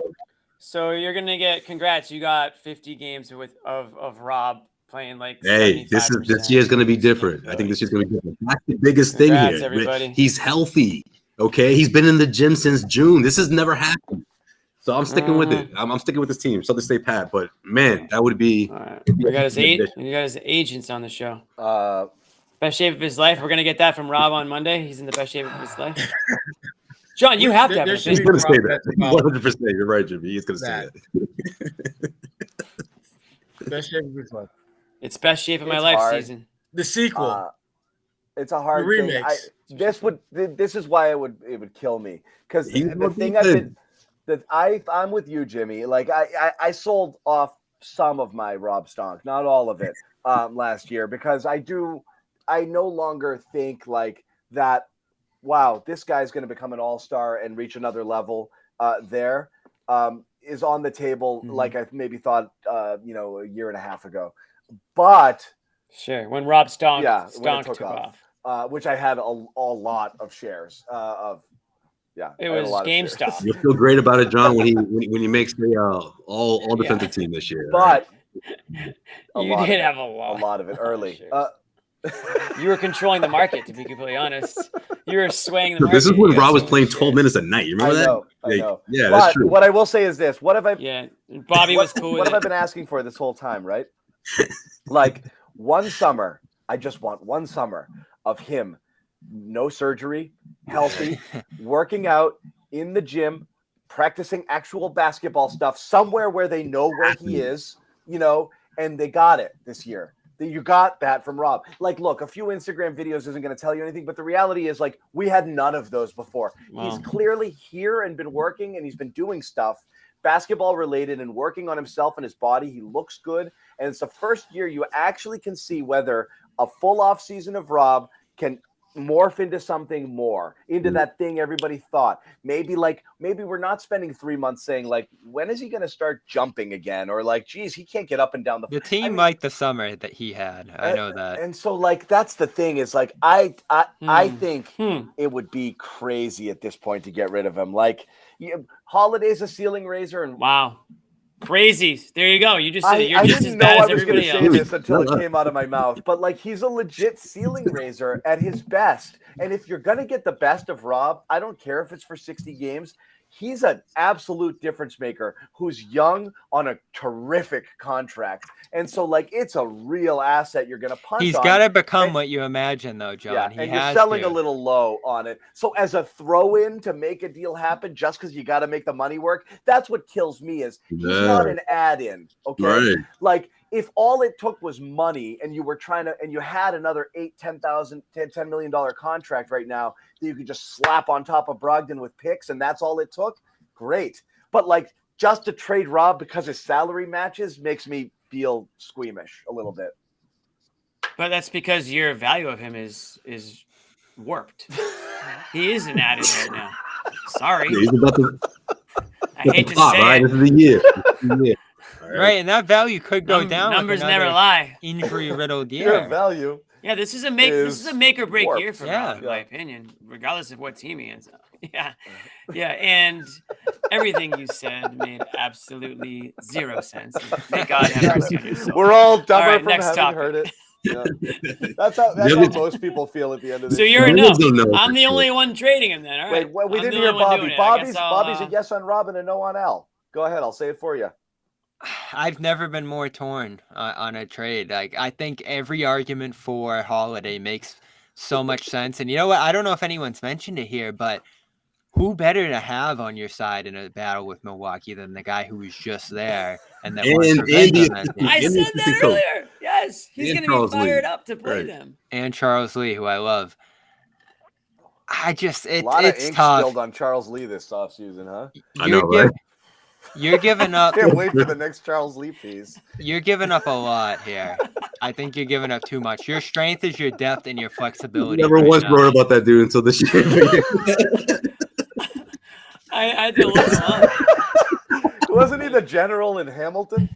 So you're gonna get congrats. You got 50 games of Rob playing like. Hey, this year is going to be different. I think this year's going to be different. That's the biggest thing here. Everybody. He's healthy. Okay, he's been in the gym since June. This has never happened. So I'm sticking with it. I'm sticking with this team. So they stay pat. But man, that would be. All right. We got his agents on the show. Best shape of his life. We're gonna get that from Rob on Monday. He's in the best shape of his life. John, you have to have. He's going to say that. 100%. You're right, Jimmy. He's going to say that. Best shape of his life. It's best shape of my life hard. season. The sequel. It's a hard thing. This is why it would kill me, because the thing I'm with you, Jimmy. Like I sold off some of my Rob Stonk, not all of it, last year, because I no longer think like that. Wow, this guy's going to become an all-star and reach another level. Is on the table, like I maybe thought, a year and a half ago. But sure, when Rob Stonk took off, which I had a lot of shares of. Yeah, it was GameStop. You'll feel great about it, John, when he makes the all defensive team this year. But you did have a lot of it early. You were controlling the market, to be completely honest. You were swaying the market. This is when Rob was playing 12 minutes a night. You remember that? I know. Yeah, but that's true. What I will say is this: what have I? Yeah, Bobby was cool. What have I been asking for this whole time? Right? Like one summer, I just want one summer of him, no surgery, healthy, working out in the gym, practicing actual basketball stuff somewhere where they know where he is, and they got it this year. You got that from Rob. Like, look, a few Instagram videos isn't going to tell you anything, but the reality is, like, we had none of those before. Wow. He's clearly here and been working, and he's been doing stuff basketball related and working on himself and his body. He looks good, and it's the first year you actually can see whether a full off season of Rob can morph into something more, into that thing everybody thought. Maybe we're not spending 3 months saying, like, when is he going to start jumping again? Or like, geez, he can't get up and down the team liked the summer that he had. I know that. And so, like, that's the thing is, like, I think it would be crazy at this point to get rid of him. Like, Holiday's a ceiling raiser. And wow. Crazy. There you go. You just said you're just as bad bad as as everybody else. I didn't know I was going to say this until it came out of my mouth. But, like, he's a legit ceiling raiser at his best. And if you're going to get the best of Rob, I don't care if it's for 60 games. He's an absolute difference maker who's young on a terrific contract. And so, like, it's a real asset you're going to punt on. He's got to become what you imagine, though, John. Yeah, and you're selling a little low on it. So as a throw-in to make a deal happen just because you got to make the money work, that's what kills me is he's not an add-in, okay? Right. Like, if all it took was money and you were and you had another $10 million contract right now that you could just slap on top of Brogdon with picks and that's all it took, great. But, like, just to trade Rob because his salary matches makes me feel squeamish a little bit. But that's because your value of him is warped. He is an add-in right now. Sorry. Yeah, he's about to I hate to say right? it. This is the year. Right, and that value could go down. Numbers never lie. Injury-riddled year. Your value. Yeah, this is a make or break year for Rob, in my Yeah. opinion, regardless of what team he ends up. Yeah, and everything you said made absolutely zero sense. Thank God have mercy on your soul. We're all dumber All right, from next having topic. heard it. Yeah. That's how most people feel at the end of this. So you're a You no. guys don't know I'm for the sure. only one trading him then. All right. Wait, well, we I'm didn't the hear only one Bobby. doing it. I guess Bobby's I'll, a yes on Rob and a no on L. Go ahead. I'll say it for you. I've never been more torn on a trade. Like, I think every argument for Holiday makes so much sense. And you know what? I don't know if anyone's mentioned it here, but who better to have on your side in a battle with Milwaukee than the guy who was just there and that won revenge on that team? I said that earlier. Yes, he's going to be fired up to play them. And Charles Lee, who I love. A lot of it's ink tough. spilled on Charles Lee this offseason, huh? I know, right? You're giving up. Can't wait for the next Charles Lee piece. You're giving up a lot here. I think you're giving up too much. Your strength is your depth and your flexibility. Never once wrote about that dude until this year. I had to look him up. Wasn't he the general in Hamilton?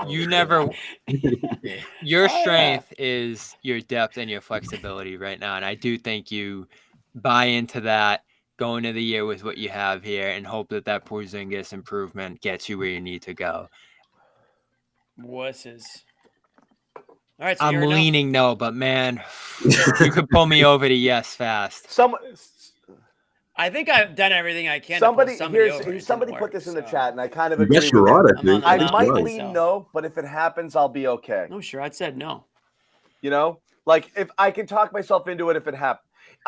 You never. Your strength is your depth and your flexibility right now, and I do think you buy into that. go into the year with what you have here and hope that Porzingis improvement gets you where you need to go. Wusses. All right, so I'm leaning no, but man, you could pull me over to yes fast. I think I've done everything I can. Somebody somebody put this in the chat, and I kind of agree Yes, with Sherrod, it. I think. I might lean no, but if it happens, I'll be okay. No, Sherrod said no. You know, like if I can talk myself into it, if it happens,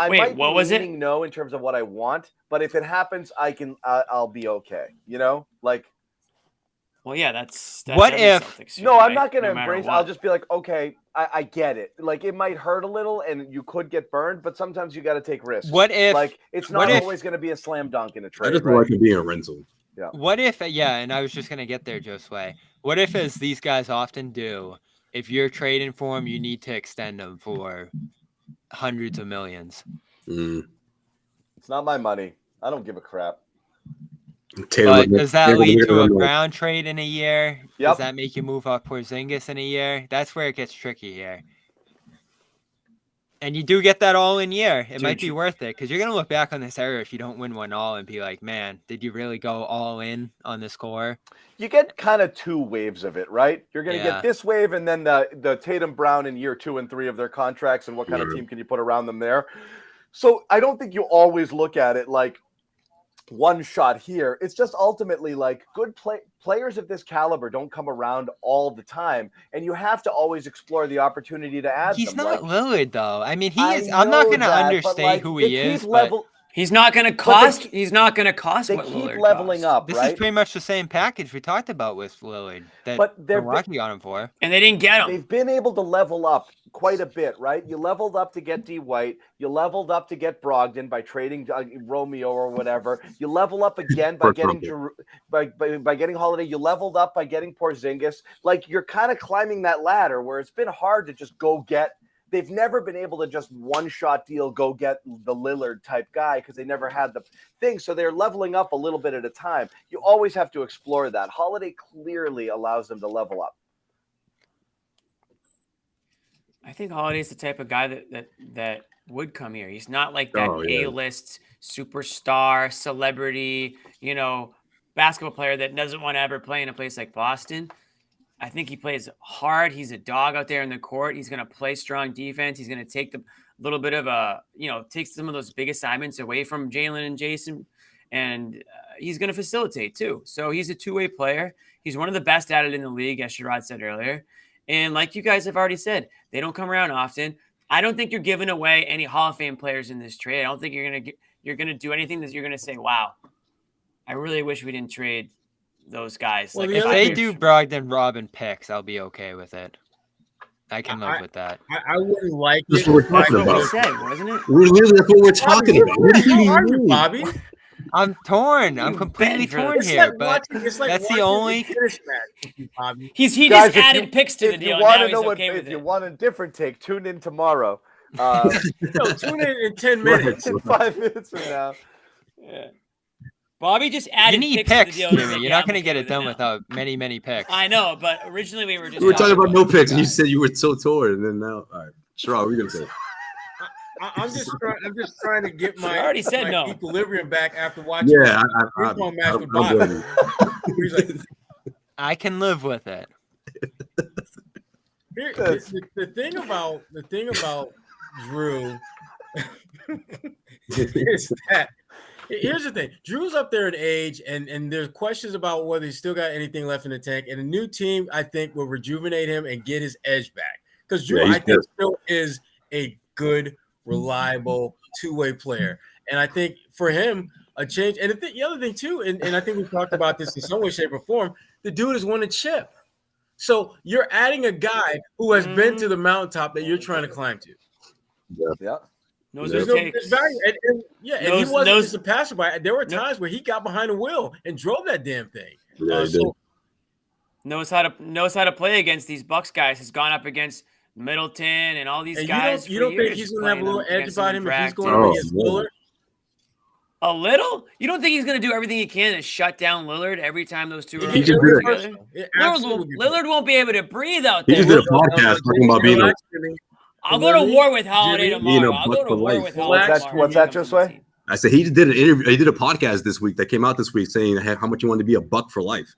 Wait, what was it? No, in terms of what I want, but if it happens, I'll be okay. You know, like. Well, yeah, that's what if? No, I'm not going to embrace it. I'll just be like, okay, I get it. Like, it might hurt a little, and you could get burned, but sometimes you got to take risks. What if? Like, it's not always going to be a slam dunk in a trade. I just like it being a rental. Yeah. What if? Yeah, and I was just going to get there, Josue. What if, as these guys often do, if you're trading for them, you need to extend them for hundreds of millions? It's not my money. I don't give a crap. But does that lead to a ground trade in a year? Yep. Does that make you move off Porzingis in a year? That's where it gets tricky here. And you do get that all-in year. It might be worth it because you're going to look back on this era if you don't win one all and be like, man, did you really go all in on this core? You get kind of two waves of it, right? You're going to get this wave and then the Tatum Brown in year 2 and 3 of their contracts and what kind of team can you put around them there. So I don't think you always look at it like, one shot here. It's just ultimately like good players of this caliber don't come around all the time, and you have to always explore the opportunity to add. He's them. not like, Lillard though. I mean, he is. I'm not going to understate who he is. He's not going to cost. He's not going to cost. They what keep Lillard leveling costs. up. This right? is pretty much the same package we talked about with Lillard that Milwaukee got him for, and they didn't get him. They've been able to level up quite a bit, right? You leveled up to get D. White. You leveled up to get Brogdon by trading Romeo or whatever. You level up again by getting by getting Holiday. You leveled up by getting Porzingis. Like you're kind of climbing that ladder where it's been hard to just go get. They've never been able to just one-shot deal, go get the Lillard type guy because they never had the thing. So they're leveling up a little bit at a time. You always have to explore that. Holiday clearly allows them to level up. I think Holiday's the type of guy that would come here. He's not like that A-list superstar, celebrity, basketball player that doesn't want to ever play in a place like Boston. I think he plays hard. He's a dog out there in the court. He's going to play strong defense. He's going to take the little bit of take some of those big assignments away from Jalen and Jason, and he's going to facilitate too. So he's a two-way player. He's one of the best at it in the league, as Sherrod said earlier. And like you guys have already said, they don't come around often. I don't think you're giving away any Hall of Fame players in this trade. I don't think you're going to do anything that you're going to say, wow, I really wish we didn't trade those guys. Well, if they do Brogdon, Robin picks, I'll be okay with it. I can live with that. I wouldn't like it. That's what we said, wasn't it? That's what we're talking about. What do you mean, Bobby? I'm torn. I'm completely torn here. But that's the only. He just added picks to the deal. If you want a different take, tune in tomorrow. Tune in 10 minutes. In 5 minutes from now. Yeah. Bobby just added picks to the deal. Jimmy. You're not going to get it done without many picks. I know, but originally we were just talking about no picks, and you said you were so torn, and then now, all right, Sherrod, what are you going to say? I'm just trying to get my, already said my no. equilibrium back after watching. Yeah, match with Bobby. He's like, I can live with it. The thing about Jrue is that. Here's the thing. Jrue's up there in age, and there's questions about whether he's still got anything left in the tank. And a new team, I think, will rejuvenate him and get his edge back. Because Jrue, I think, still is a good, reliable two-way player. And I think for him, a change. And the other thing, too, and I think we've talked about this in some way, shape, or form, the dude has won a chip. So you're adding a guy who has been to the mountaintop that you're trying to climb to. Yeah. There's value. And he wasn't just a passerby. There were times where he got behind the wheel and drove that damn thing. Knows how to play against these Bucks guys. Has gone up against Middleton and all these guys. You don't think he's going to have a little edge about him if he's going up against Lillard? A little? You don't think he's going to do everything he can to shut down Lillard every time those two are together? Lillard won't be able to breathe out there. He just did a podcast talking about being I'll go to war with Holiday tomorrow. I'll go to war with Holiday tomorrow. What's that, Josue? I said he did an interview. He did a podcast this week that came out this week saying how much he wanted to be a Buck for life.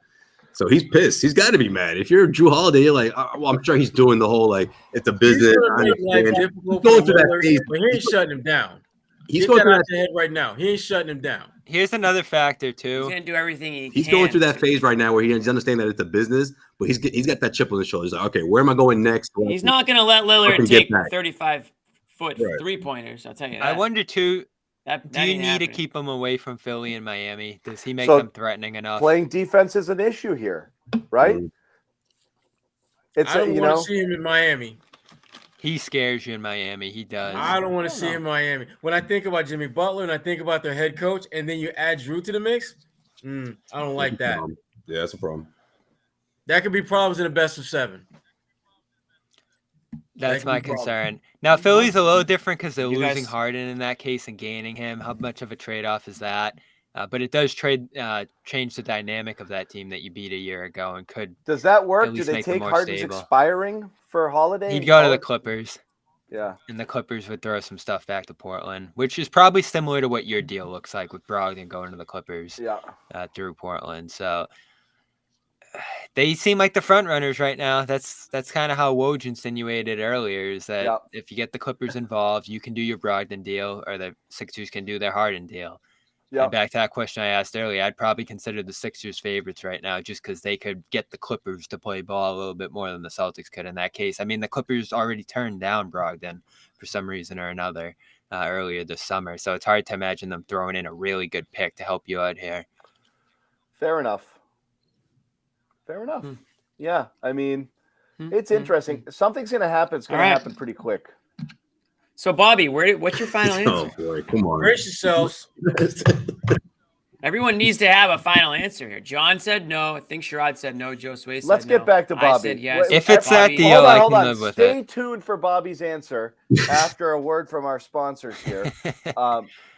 So he's pissed. He's got to be mad. If you're Jrue Holiday, you're like, well, I'm sure he's doing the whole like it's a business. He's going through that phase, but he ain't shutting him down. He's going through that head right now. He ain't shutting him down. Here's another factor too. He's gonna do everything he's going through that phase right now where he's understanding that it's a business, but he's got that chip on his shoulder. He's like, okay, where am I going next? He's not gonna let Lillard take 35-foot three-pointers. I'll tell you that. I wonder too. Do you need to keep him away from Philly and Miami? Does he make them threatening enough? Playing defense is an issue here, right? I don't want to see him in Miami. He scares you in Miami. He does. I don't want to see him in Miami. When I think about Jimmy Butler and I think about their head coach, and then you add Jrue to the mix, I don't like that. Yeah, that's a problem. That could be problems in the best of 7. That's my concern. Now, Philly's a little different because they're losing Harden in that case and gaining him. How much of a trade-off is that? But it does change the dynamic of that team that you beat a year ago and could. Does that work? Do they take Harden's expiring for Holiday? He'd go to the Clippers. Yeah. And the Clippers would throw some stuff back to Portland, which is probably similar to what your deal looks like with Brogdon going to the Clippers through Portland. So they seem like the front runners right now. That's kind of how Woj insinuated earlier is that if you get the Clippers involved, you can do your Brogdon deal or the Sixers can do their Harden deal. And back to that question I asked earlier, I'd probably consider the Sixers favorites right now just because they could get the Clippers to play ball a little bit more than the Celtics could in that case. I mean, the Clippers already turned down Brogdon for some reason or another earlier this summer. So it's hard to imagine them throwing in a really good pick to help you out here. Fair enough. Yeah, I mean, it's interesting. Something's going to happen. It's going to happen pretty quick. So, Bobby, what's your final answer? Oh, boy, come on. Brace yourselves. Everyone needs to have a final answer here. John said no. I think Sherrod said no. Joe Sway said Let's get back to Bobby. I said yes. If it's that deal, I can live with it. Stay tuned for Bobby's answer after a word from our sponsors here.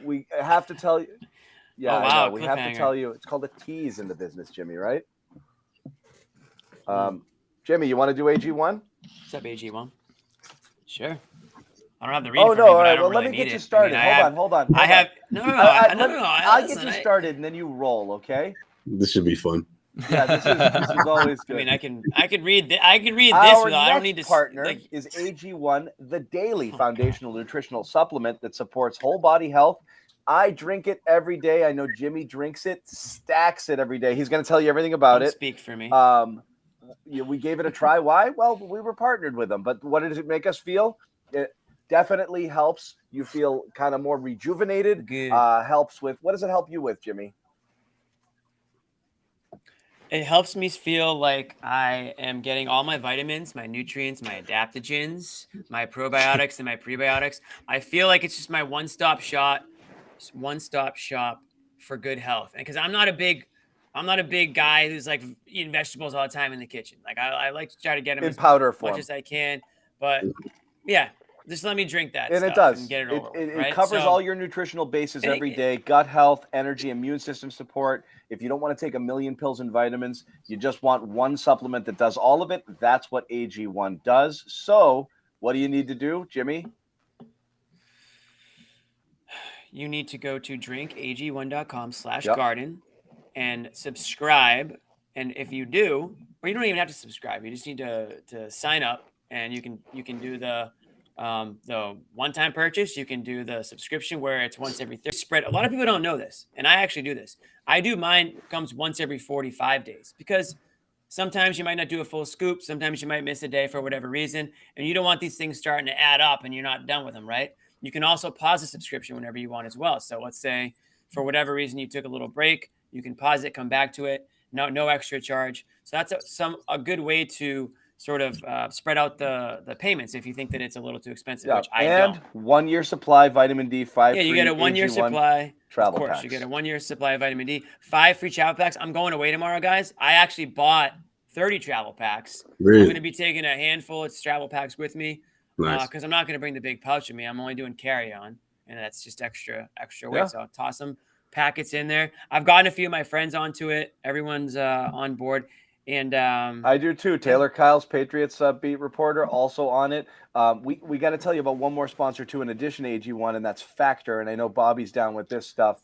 We have to tell you. Yeah, wow, we have to tell you. It's called a tease in the business, Jimmy, right? Jimmy, you want to do AG1? What's up, AG1? Sure. I don't have the read. Oh, no. All right. Well, let me get you started. Hold on. I have no. I'll get you started and then you roll. Okay. This should be fun. Yeah, this is always good. I mean, I can read. I can read this. I don't need to. Partner is AG1, the daily foundational nutritional supplement that supports whole body health. I drink it every day. I know Jimmy drinks it, stacks it every day. He's going to tell you everything about it. Speak for me. We gave it a try. Why? Well, we were partnered with them. But what does it make us feel? It definitely helps you feel kind of more rejuvenated. Helps with, what does it help you with, Jimmy? It helps me feel like I am getting all my vitamins, my nutrients, my adaptogens, my probiotics and my prebiotics. I feel like it's just my one-stop shop for good health. And because I'm not a big guy who's like eating vegetables all the time in the kitchen. Like I like to try to get them in powder form as much as I can. But yeah, just let me drink that. And it does. And get it over. It covers all your nutritional bases every day: gut health, energy, immune system support. If you don't want to take a million pills and vitamins, you just want one supplement that does all of it. That's what AG1 does. So what do you need to do, Jimmy? You need to go to drinkag1.com/garden and subscribe. And if you do, or you don't even have to subscribe, you just need to sign up, and you can do the one-time purchase. You can do the subscription where it's once every 30 spread. A lot of people don't know this, and I actually do this. I do mine comes once every 45 days because sometimes you might not do a full scoop. Sometimes you might miss a day for whatever reason, and you don't want these things starting to add up and you're not done with them, right? You can also pause the subscription whenever you want as well. So let's say for whatever reason you took a little break, you can pause it, come back to it. No extra charge. So that's a good way to sort of spread out the payments if you think that it's a little too expensive, which I don't. 1 year supply vitamin D, 5 free. Yeah, you get a 1 year supply. Travel of course, packs. you get a 1 year supply of vitamin D, 5 free travel packs. I'm going away tomorrow, guys. I actually bought 30 travel packs. Really? I'm going to be taking a handful of travel packs with me because I'm not going to bring the big pouch with me. I'm only doing carry-on, and that's just extra weight. Yeah. So I'll toss some packets in there. I've gotten a few of my friends onto it. Everyone's on board. And I do too. Taylor Kyle's Patriots beat reporter also on it. We got to tell you about one more sponsor too, in addition to AG1, and that's Factor. And I know Bobby's down with this stuff.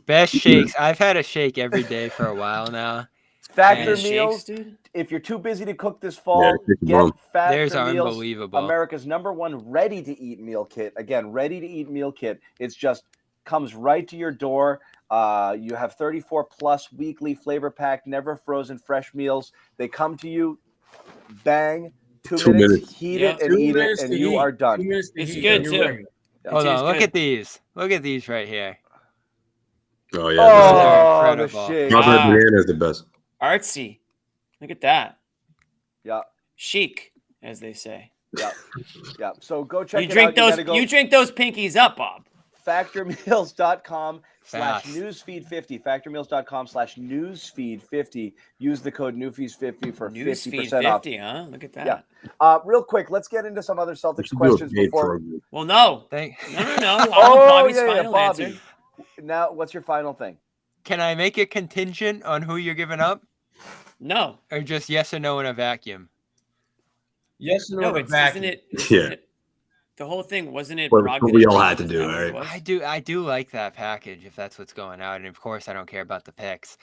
Best shakes. I've had a shake every day for a while now. Factor meals, dude. If you're too busy to cook this fall, get Factor There's meals. Unbelievable. America's #1 ready-to-eat meal kit. Again, ready-to-eat meal kit. It's just comes right to your door. You have 34+ weekly flavor-packed, never frozen fresh meals. They come to you, bang, 2 minutes, heat it and eat it, and you are done. It's good too. Hold on, look at these. Look at these right here. Oh yeah, oh, incredible. Banana is the best. Artsy. Look at that. Yeah. Chic, as they say. Yeah. Yeah. So go check you it drink out. You drink those pinkies up, Bob. Factormeals.com/newsfeed50. Factormeals.com/newsfeed50. Use the code newsfeed50 for 50% off. 50, huh? Look at that. Yeah. Real quick, let's get into some other Celtics questions before. Well, no. No. Bobby's final Bobby. Answer. Now, what's your final thing? Can I make a contingent on who you're giving up? No. Or just yes or no in a vacuum? Yes or no in a vacuum. Isn't it, the whole thing, wasn't it? What we all had to do, right? I do like that package if that's what's going out. And of course, I don't care about the picks.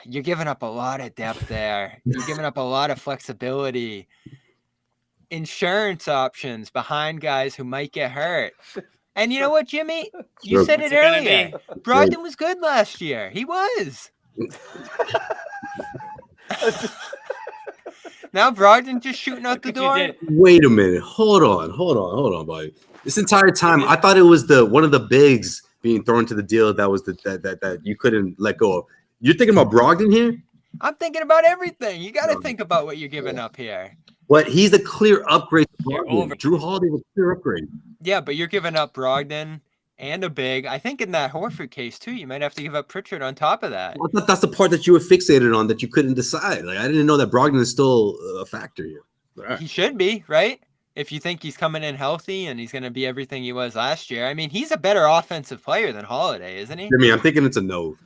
You're giving up a lot of depth there. You're giving up a lot of flexibility. Insurance options behind guys who might get hurt. And you know what, Jimmy? You said it earlier. Brogdon was good last year. He was. Now Brogdon just shooting out the door. Wait a minute. Hold on, buddy. This entire time, I thought it was one of the bigs being thrown to the deal that was that you couldn't let go of. You're thinking about Brogdon here? I'm thinking about everything. You got to think about what you're giving up here. But he's a clear upgrade. Jrue Holiday was a clear upgrade. Yeah, but you're giving up Brogdon and a big. I think in that Horford case too, you might have to give up Pritchard on top of that. Well, I thought that's the part that you were fixated on that you couldn't decide. Like I didn't know that Brogdon is still a factor here. Right. He should be, right? If you think he's coming in healthy and he's going to be everything he was last year. I mean, he's a better offensive player than Holiday, isn't he? I mean, I'm thinking it's a no.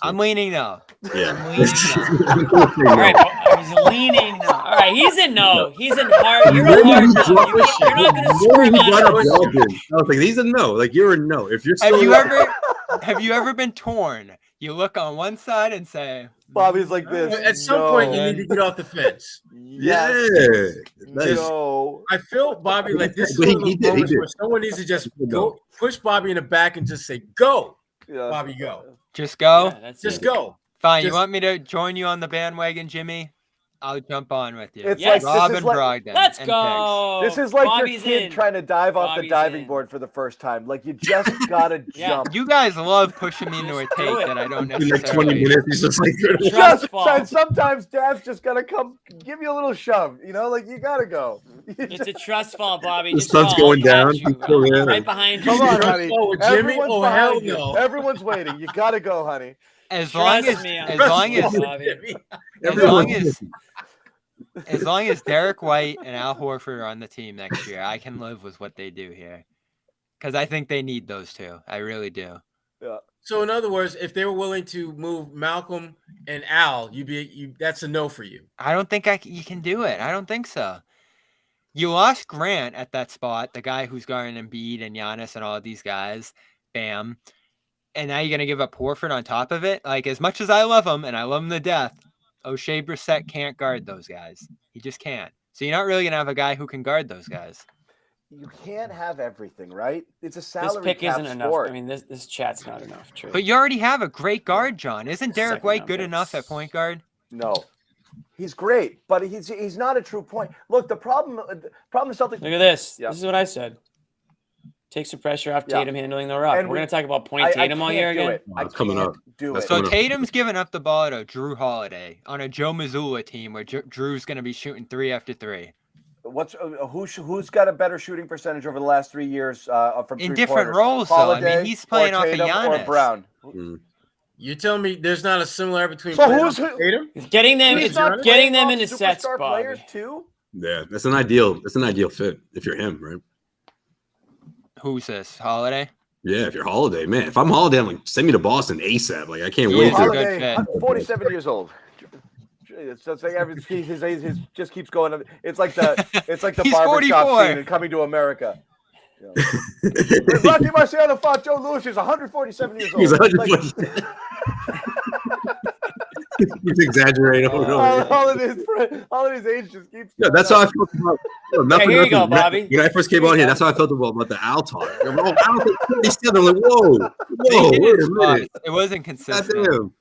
I'm leaning no. Yeah. I'm leaning no. All right, he's leaning no. All right, he's a no. He's a hard. You're a hard no. You're not going to screw him out. I was like, he's a no. Like you're a no. If you're still have you ever been torn? You look on one side and say, Bobby's like this. At some point, you need to get off the fence. Yeah. No. I feel Bobby like this is one of those moments where someone needs to just go push Bobby in the back and just say, "Go, Bobby, go." Just go. Yeah, just go. Fine. You want me to join you on the bandwagon, Jimmy? I'll jump on with you. It's like Brogdon. Let's go. This is like Bobby's your kid trying to dive off the diving board for the first time. Like you just gotta jump. You guys love pushing me into a take that I don't necessarily. Like 20 minutes, he's just like sometimes dad's just gotta come give you a little shove. You know, like you gotta go. It's a trust fall, Bobby. The sun's going down. Right behind you. Come on, honey. Jimmy. Oh hell no. Everyone's waiting. You gotta go, honey. As long as Derek White and Al Horford are on the team next year, I can live with what they do here. Because I think they need those two. I really do. Yeah. So in other words, if they were willing to move Malcolm and Al, that's a no for you. I don't think you can do it. I don't think so. You lost Grant at that spot, the guy who's guarding Embiid and Giannis and all of these guys. Bam. And now you're going to give up Horford on top of it? Like, as much as I love him, and I love him to death, O'Shea Brissett can't guard those guys. He just can't. So you're not really going to have a guy who can guard those guys. You can't have everything, right? It's a salary This pick cap isn't sport. enough. I mean, this chat's not enough. True. But you already have a great guard, John. Isn't Derek White good enough at point guard? No. He's great, but he's not a true point. Look, the problem Celtics. Look at this. Yeah. This is what I said. Takes the pressure off Tatum handling the rock. We're going to talk about Tatum all year again. Coming up. So Tatum's giving up the ball to Jrue Holiday on a Joe Mazzulla team where Drew's going to be shooting 3 after 3. Who's got a better shooting percentage over the last 3 years from in different roles? Holiday, though. I mean, he's playing off of Giannis or Brown. You're telling me there's not a similarity between Tatum? It's getting them. It's getting them into sets, players too. Yeah, that's an ideal fit if you're him, right? Who's this? Holiday? Yeah, if you're Holiday, man. If I'm Holiday, I'm like, send me to Boston ASAP. Like, I can't He wait. is a good Holiday, fit. 47 years old. It's just like his age just keeps going up. It's like the He's barbershop 44. scene in Coming to America. Rocky Marciano fought Joe Louis. He's 147 years old. He's 140. He's exaggerating. Holiday's age just keeps. Yeah, that's how I felt about. Here you go, Bobby. When I first came on here, that's how I felt about the Al talk. I'm like, Al 37. I'm like, whoa, wait a minute. It wasn't consistent. Goddamn.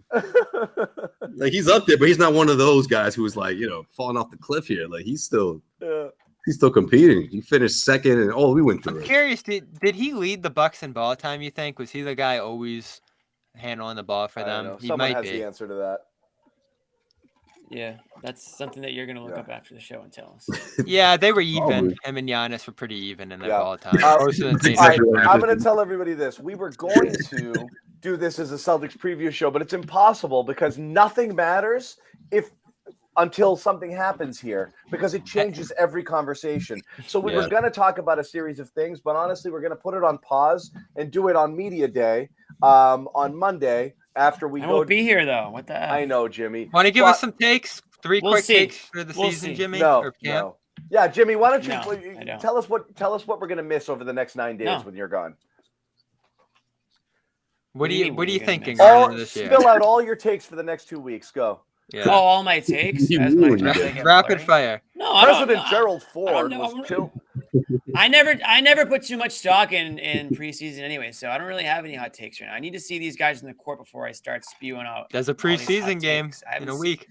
Like, he's up there, but he's not one of those guys who's like, falling off the cliff here. Like, he's still competing. He finished second, and we went through I'm it. curious, did he lead the Bucks in ball time, you think? Was he the guy always handling the ball for them? He Someone might has be. the answer to that. Yeah, that's something that you're going to look up after the show and tell us. Yeah, they were even. Him and Giannis were pretty even in their ball time. All right, I'm going to tell everybody this. We were going to do this as a Celtics preview show, but it's impossible because nothing matters until something happens here, because it changes every conversation. So we were going to talk about a series of things, but honestly, we're going to put it on pause and do it on Media Day on Monday after we I go. won't be here, though. What the heck? I know, Jimmy. Want to give us some takes? Three quick see. takes for the season, Jimmy? No. Yeah, Jimmy, why don't you I don't. tell us what we're going to miss over the next 9 days when you're gone? What are you thinking All, going into this year? spill out all your takes for the next 2 weeks. Go. Yeah. Oh, all my takes as my Rapid fire. No, I President don't, Gerald I Ford don't was know. chill. I never put too much stock in preseason anyway, so I don't really have any hot takes right now. I need to see these guys in the court before I start spewing out. There's a all these preseason hot game takes. in a week.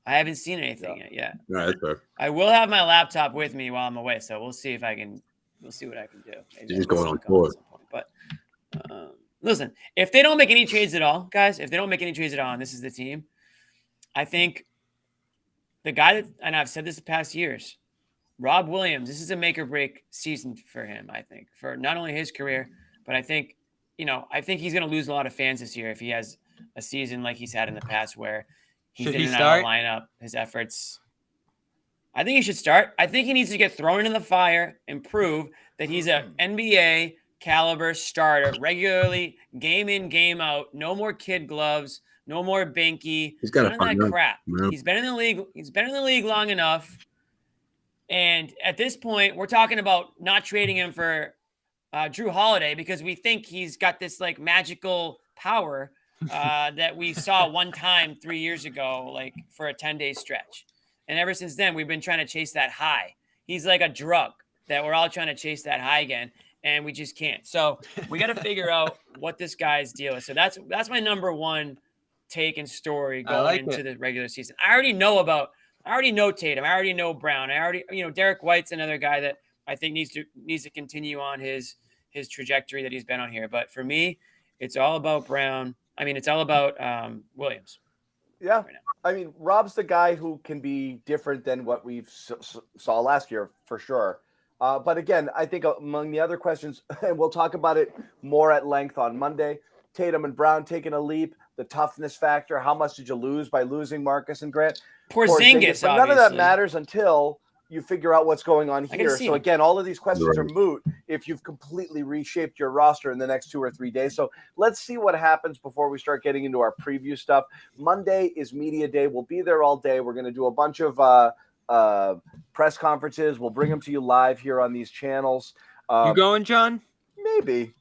I haven't seen anything yet. All right, that's fair. I will have my laptop with me while I'm away, so we'll see what I can do. Maybe He's going on at tour. some point. But listen, if they don't make any trades at all, guys, and this is the team, I think the guy and I've said this the past years, Rob Williams, this is a make or break season for him, I think, for not only his career, but I think he's going to lose a lot of fans this year if he has a season like he's had in the past where he's in and out of the lineup, his efforts. I think he should start. I think he needs to get thrown in the fire and prove that he's an NBA caliber starter regularly, game in, game out. No more kid gloves. No more Binky. He's got none of that crap. Man. He's been in the league. He's been in the league long enough. And at this point, we're talking about not trading him for Jrue Holiday because we think he's got this like magical power that we saw one time 3 years ago, like for a 10-day stretch. And ever since then, we've been trying to chase that high. He's like a drug that we're all trying to chase that high again, and we just can't. So we got to figure out what this guy's deal is. So that's my number one take and story going into the regular season. I already know Tatum. I already know Brown. Derek White's another guy that I think needs to continue on his trajectory that he's been on here. But for me, it's all about Brown. I mean, it's all about Williams. Yeah. Right now. I mean, Rob's the guy who can be different than what we've saw last year for sure. But again, I think among the other questions, and we'll talk about it more at length on Monday, Tatum and Brown taking a leap, the toughness factor. How much did you lose by losing Marcus and Grant? Porzingis, but none of that matters until you figure out what's going on here. So again, all of these questions are moot if you've completely reshaped your roster in the next 2 or 3 days. So let's see what happens before we start getting into our preview stuff. Monday is media day. We'll be there all day. We're going to do a bunch of press conferences. We'll bring them to you live here on these channels. You going, John? Maybe.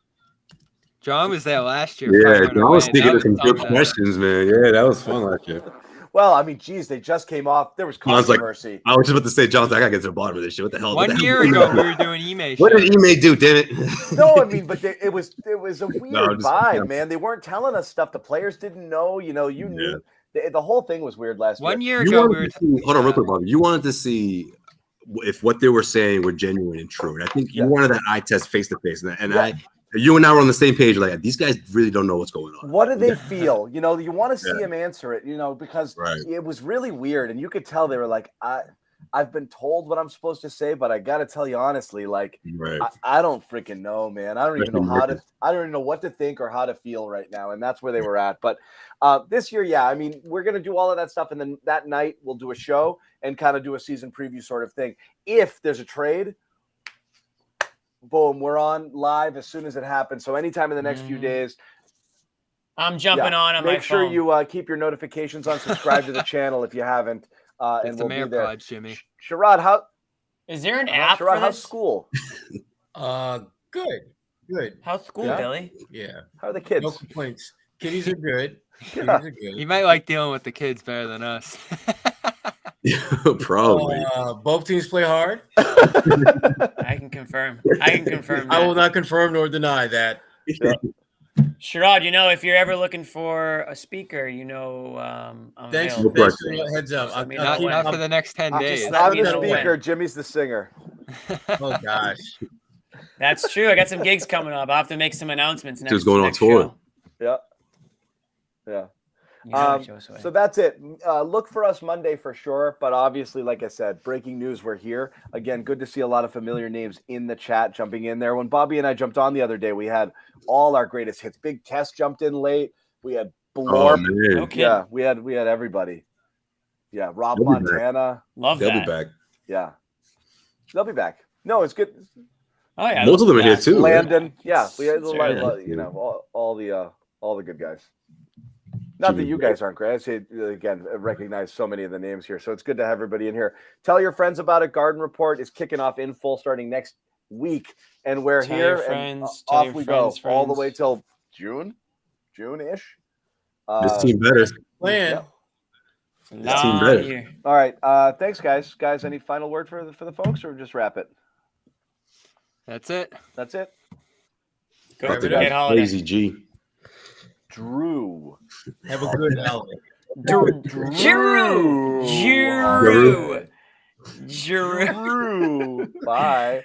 John was there last year. Yeah, John was thinking of some good questions, man. Yeah, that was fun last year. Well, I mean, geez, they just came off. There was controversy. I was just about to say, John's like, I got to get to the bottom of this shit. What the hell? One year ago, we were doing Ime. What did Ime do, damn it? No, I mean, but it was a weird vibe, man. They weren't telling us stuff. The players didn't know. You knew. The whole thing was weird last year. 1 year ago, hold on real quick, Bobby. You wanted to see if what they were saying were genuine and true. And I think you wanted that eye test face to face. You and I were on the same page. Like, these guys really don't know what's going on. What do they feel? You want to see them answer it, because it was really weird. And you could tell they were like, I've been told what I'm supposed to say, but I got to tell you honestly, like, I don't freaking know, man. I don't even know what to think or how to feel right now. And that's where they were at. But this year, I mean, we're going to do all of that stuff. And then that night we'll do a show and kind of do a season preview sort of thing. If there's a trade, boom, we're on live as soon as it happens. So anytime in the next few days, I'm jumping on my make sure phone. you keep your notifications on. Subscribe to the channel if you haven't, and we'll be there. AirPods, Jimmy. Sherrod, how is there an app Sherrod, for how's this? school? Good. How's school, Yeah. Billy? Yeah. How are the kids? No complaints. Kiddies are good. Kiddies Yeah. are good. You might like dealing with the kids better than us. Probably. Both teams play hard. I can confirm. That. I will not confirm nor deny that. Yeah. Sherrod, if you're ever looking for a speaker, I'm Thanks available. No for pressure. the heads up. Just let me not, know not when. for the next 10 days. Just let I'm me the know speaker. when. Jimmy's the singer. Oh gosh. That's true. I got some gigs coming up. I'll have to make some announcements next. Just going on next tour. show. Yeah. You know it, Josue. So that's it. Look for us Monday for sure. But obviously, like I said, breaking news, we're here. Again, good to see a lot of familiar names in the chat jumping in there. When Bobby and I jumped on the other day, we had all our greatest hits. Big Test jumped in late. We had Blorp. Man. Okay. Yeah, we had everybody. Yeah, Rob They'll be back. Montana. Love They'll that. be back. Yeah. They'll be back. No, it's good. Oh yeah. Most of them are here too. right? Landon. Yeah. We had It's a lot, early. all the good guys. Not that you guys aren't great. I say again, I recognize so many of the names here. So it's good to have everybody in here. Tell your friends about it. Garden Report is kicking off in full starting next week. And we're Tell here your and friends, tell off your we friends, go all the friends. way till June-ish. This team better. Plan. It's a This team long better. year. All right. Thanks, guys. Guys, any final word for the folks, or just wrap it? That's it. That's it. Go Wrap it get up. Holiday. Crazy G. Drew. Have a good holiday. Jrue. Bye.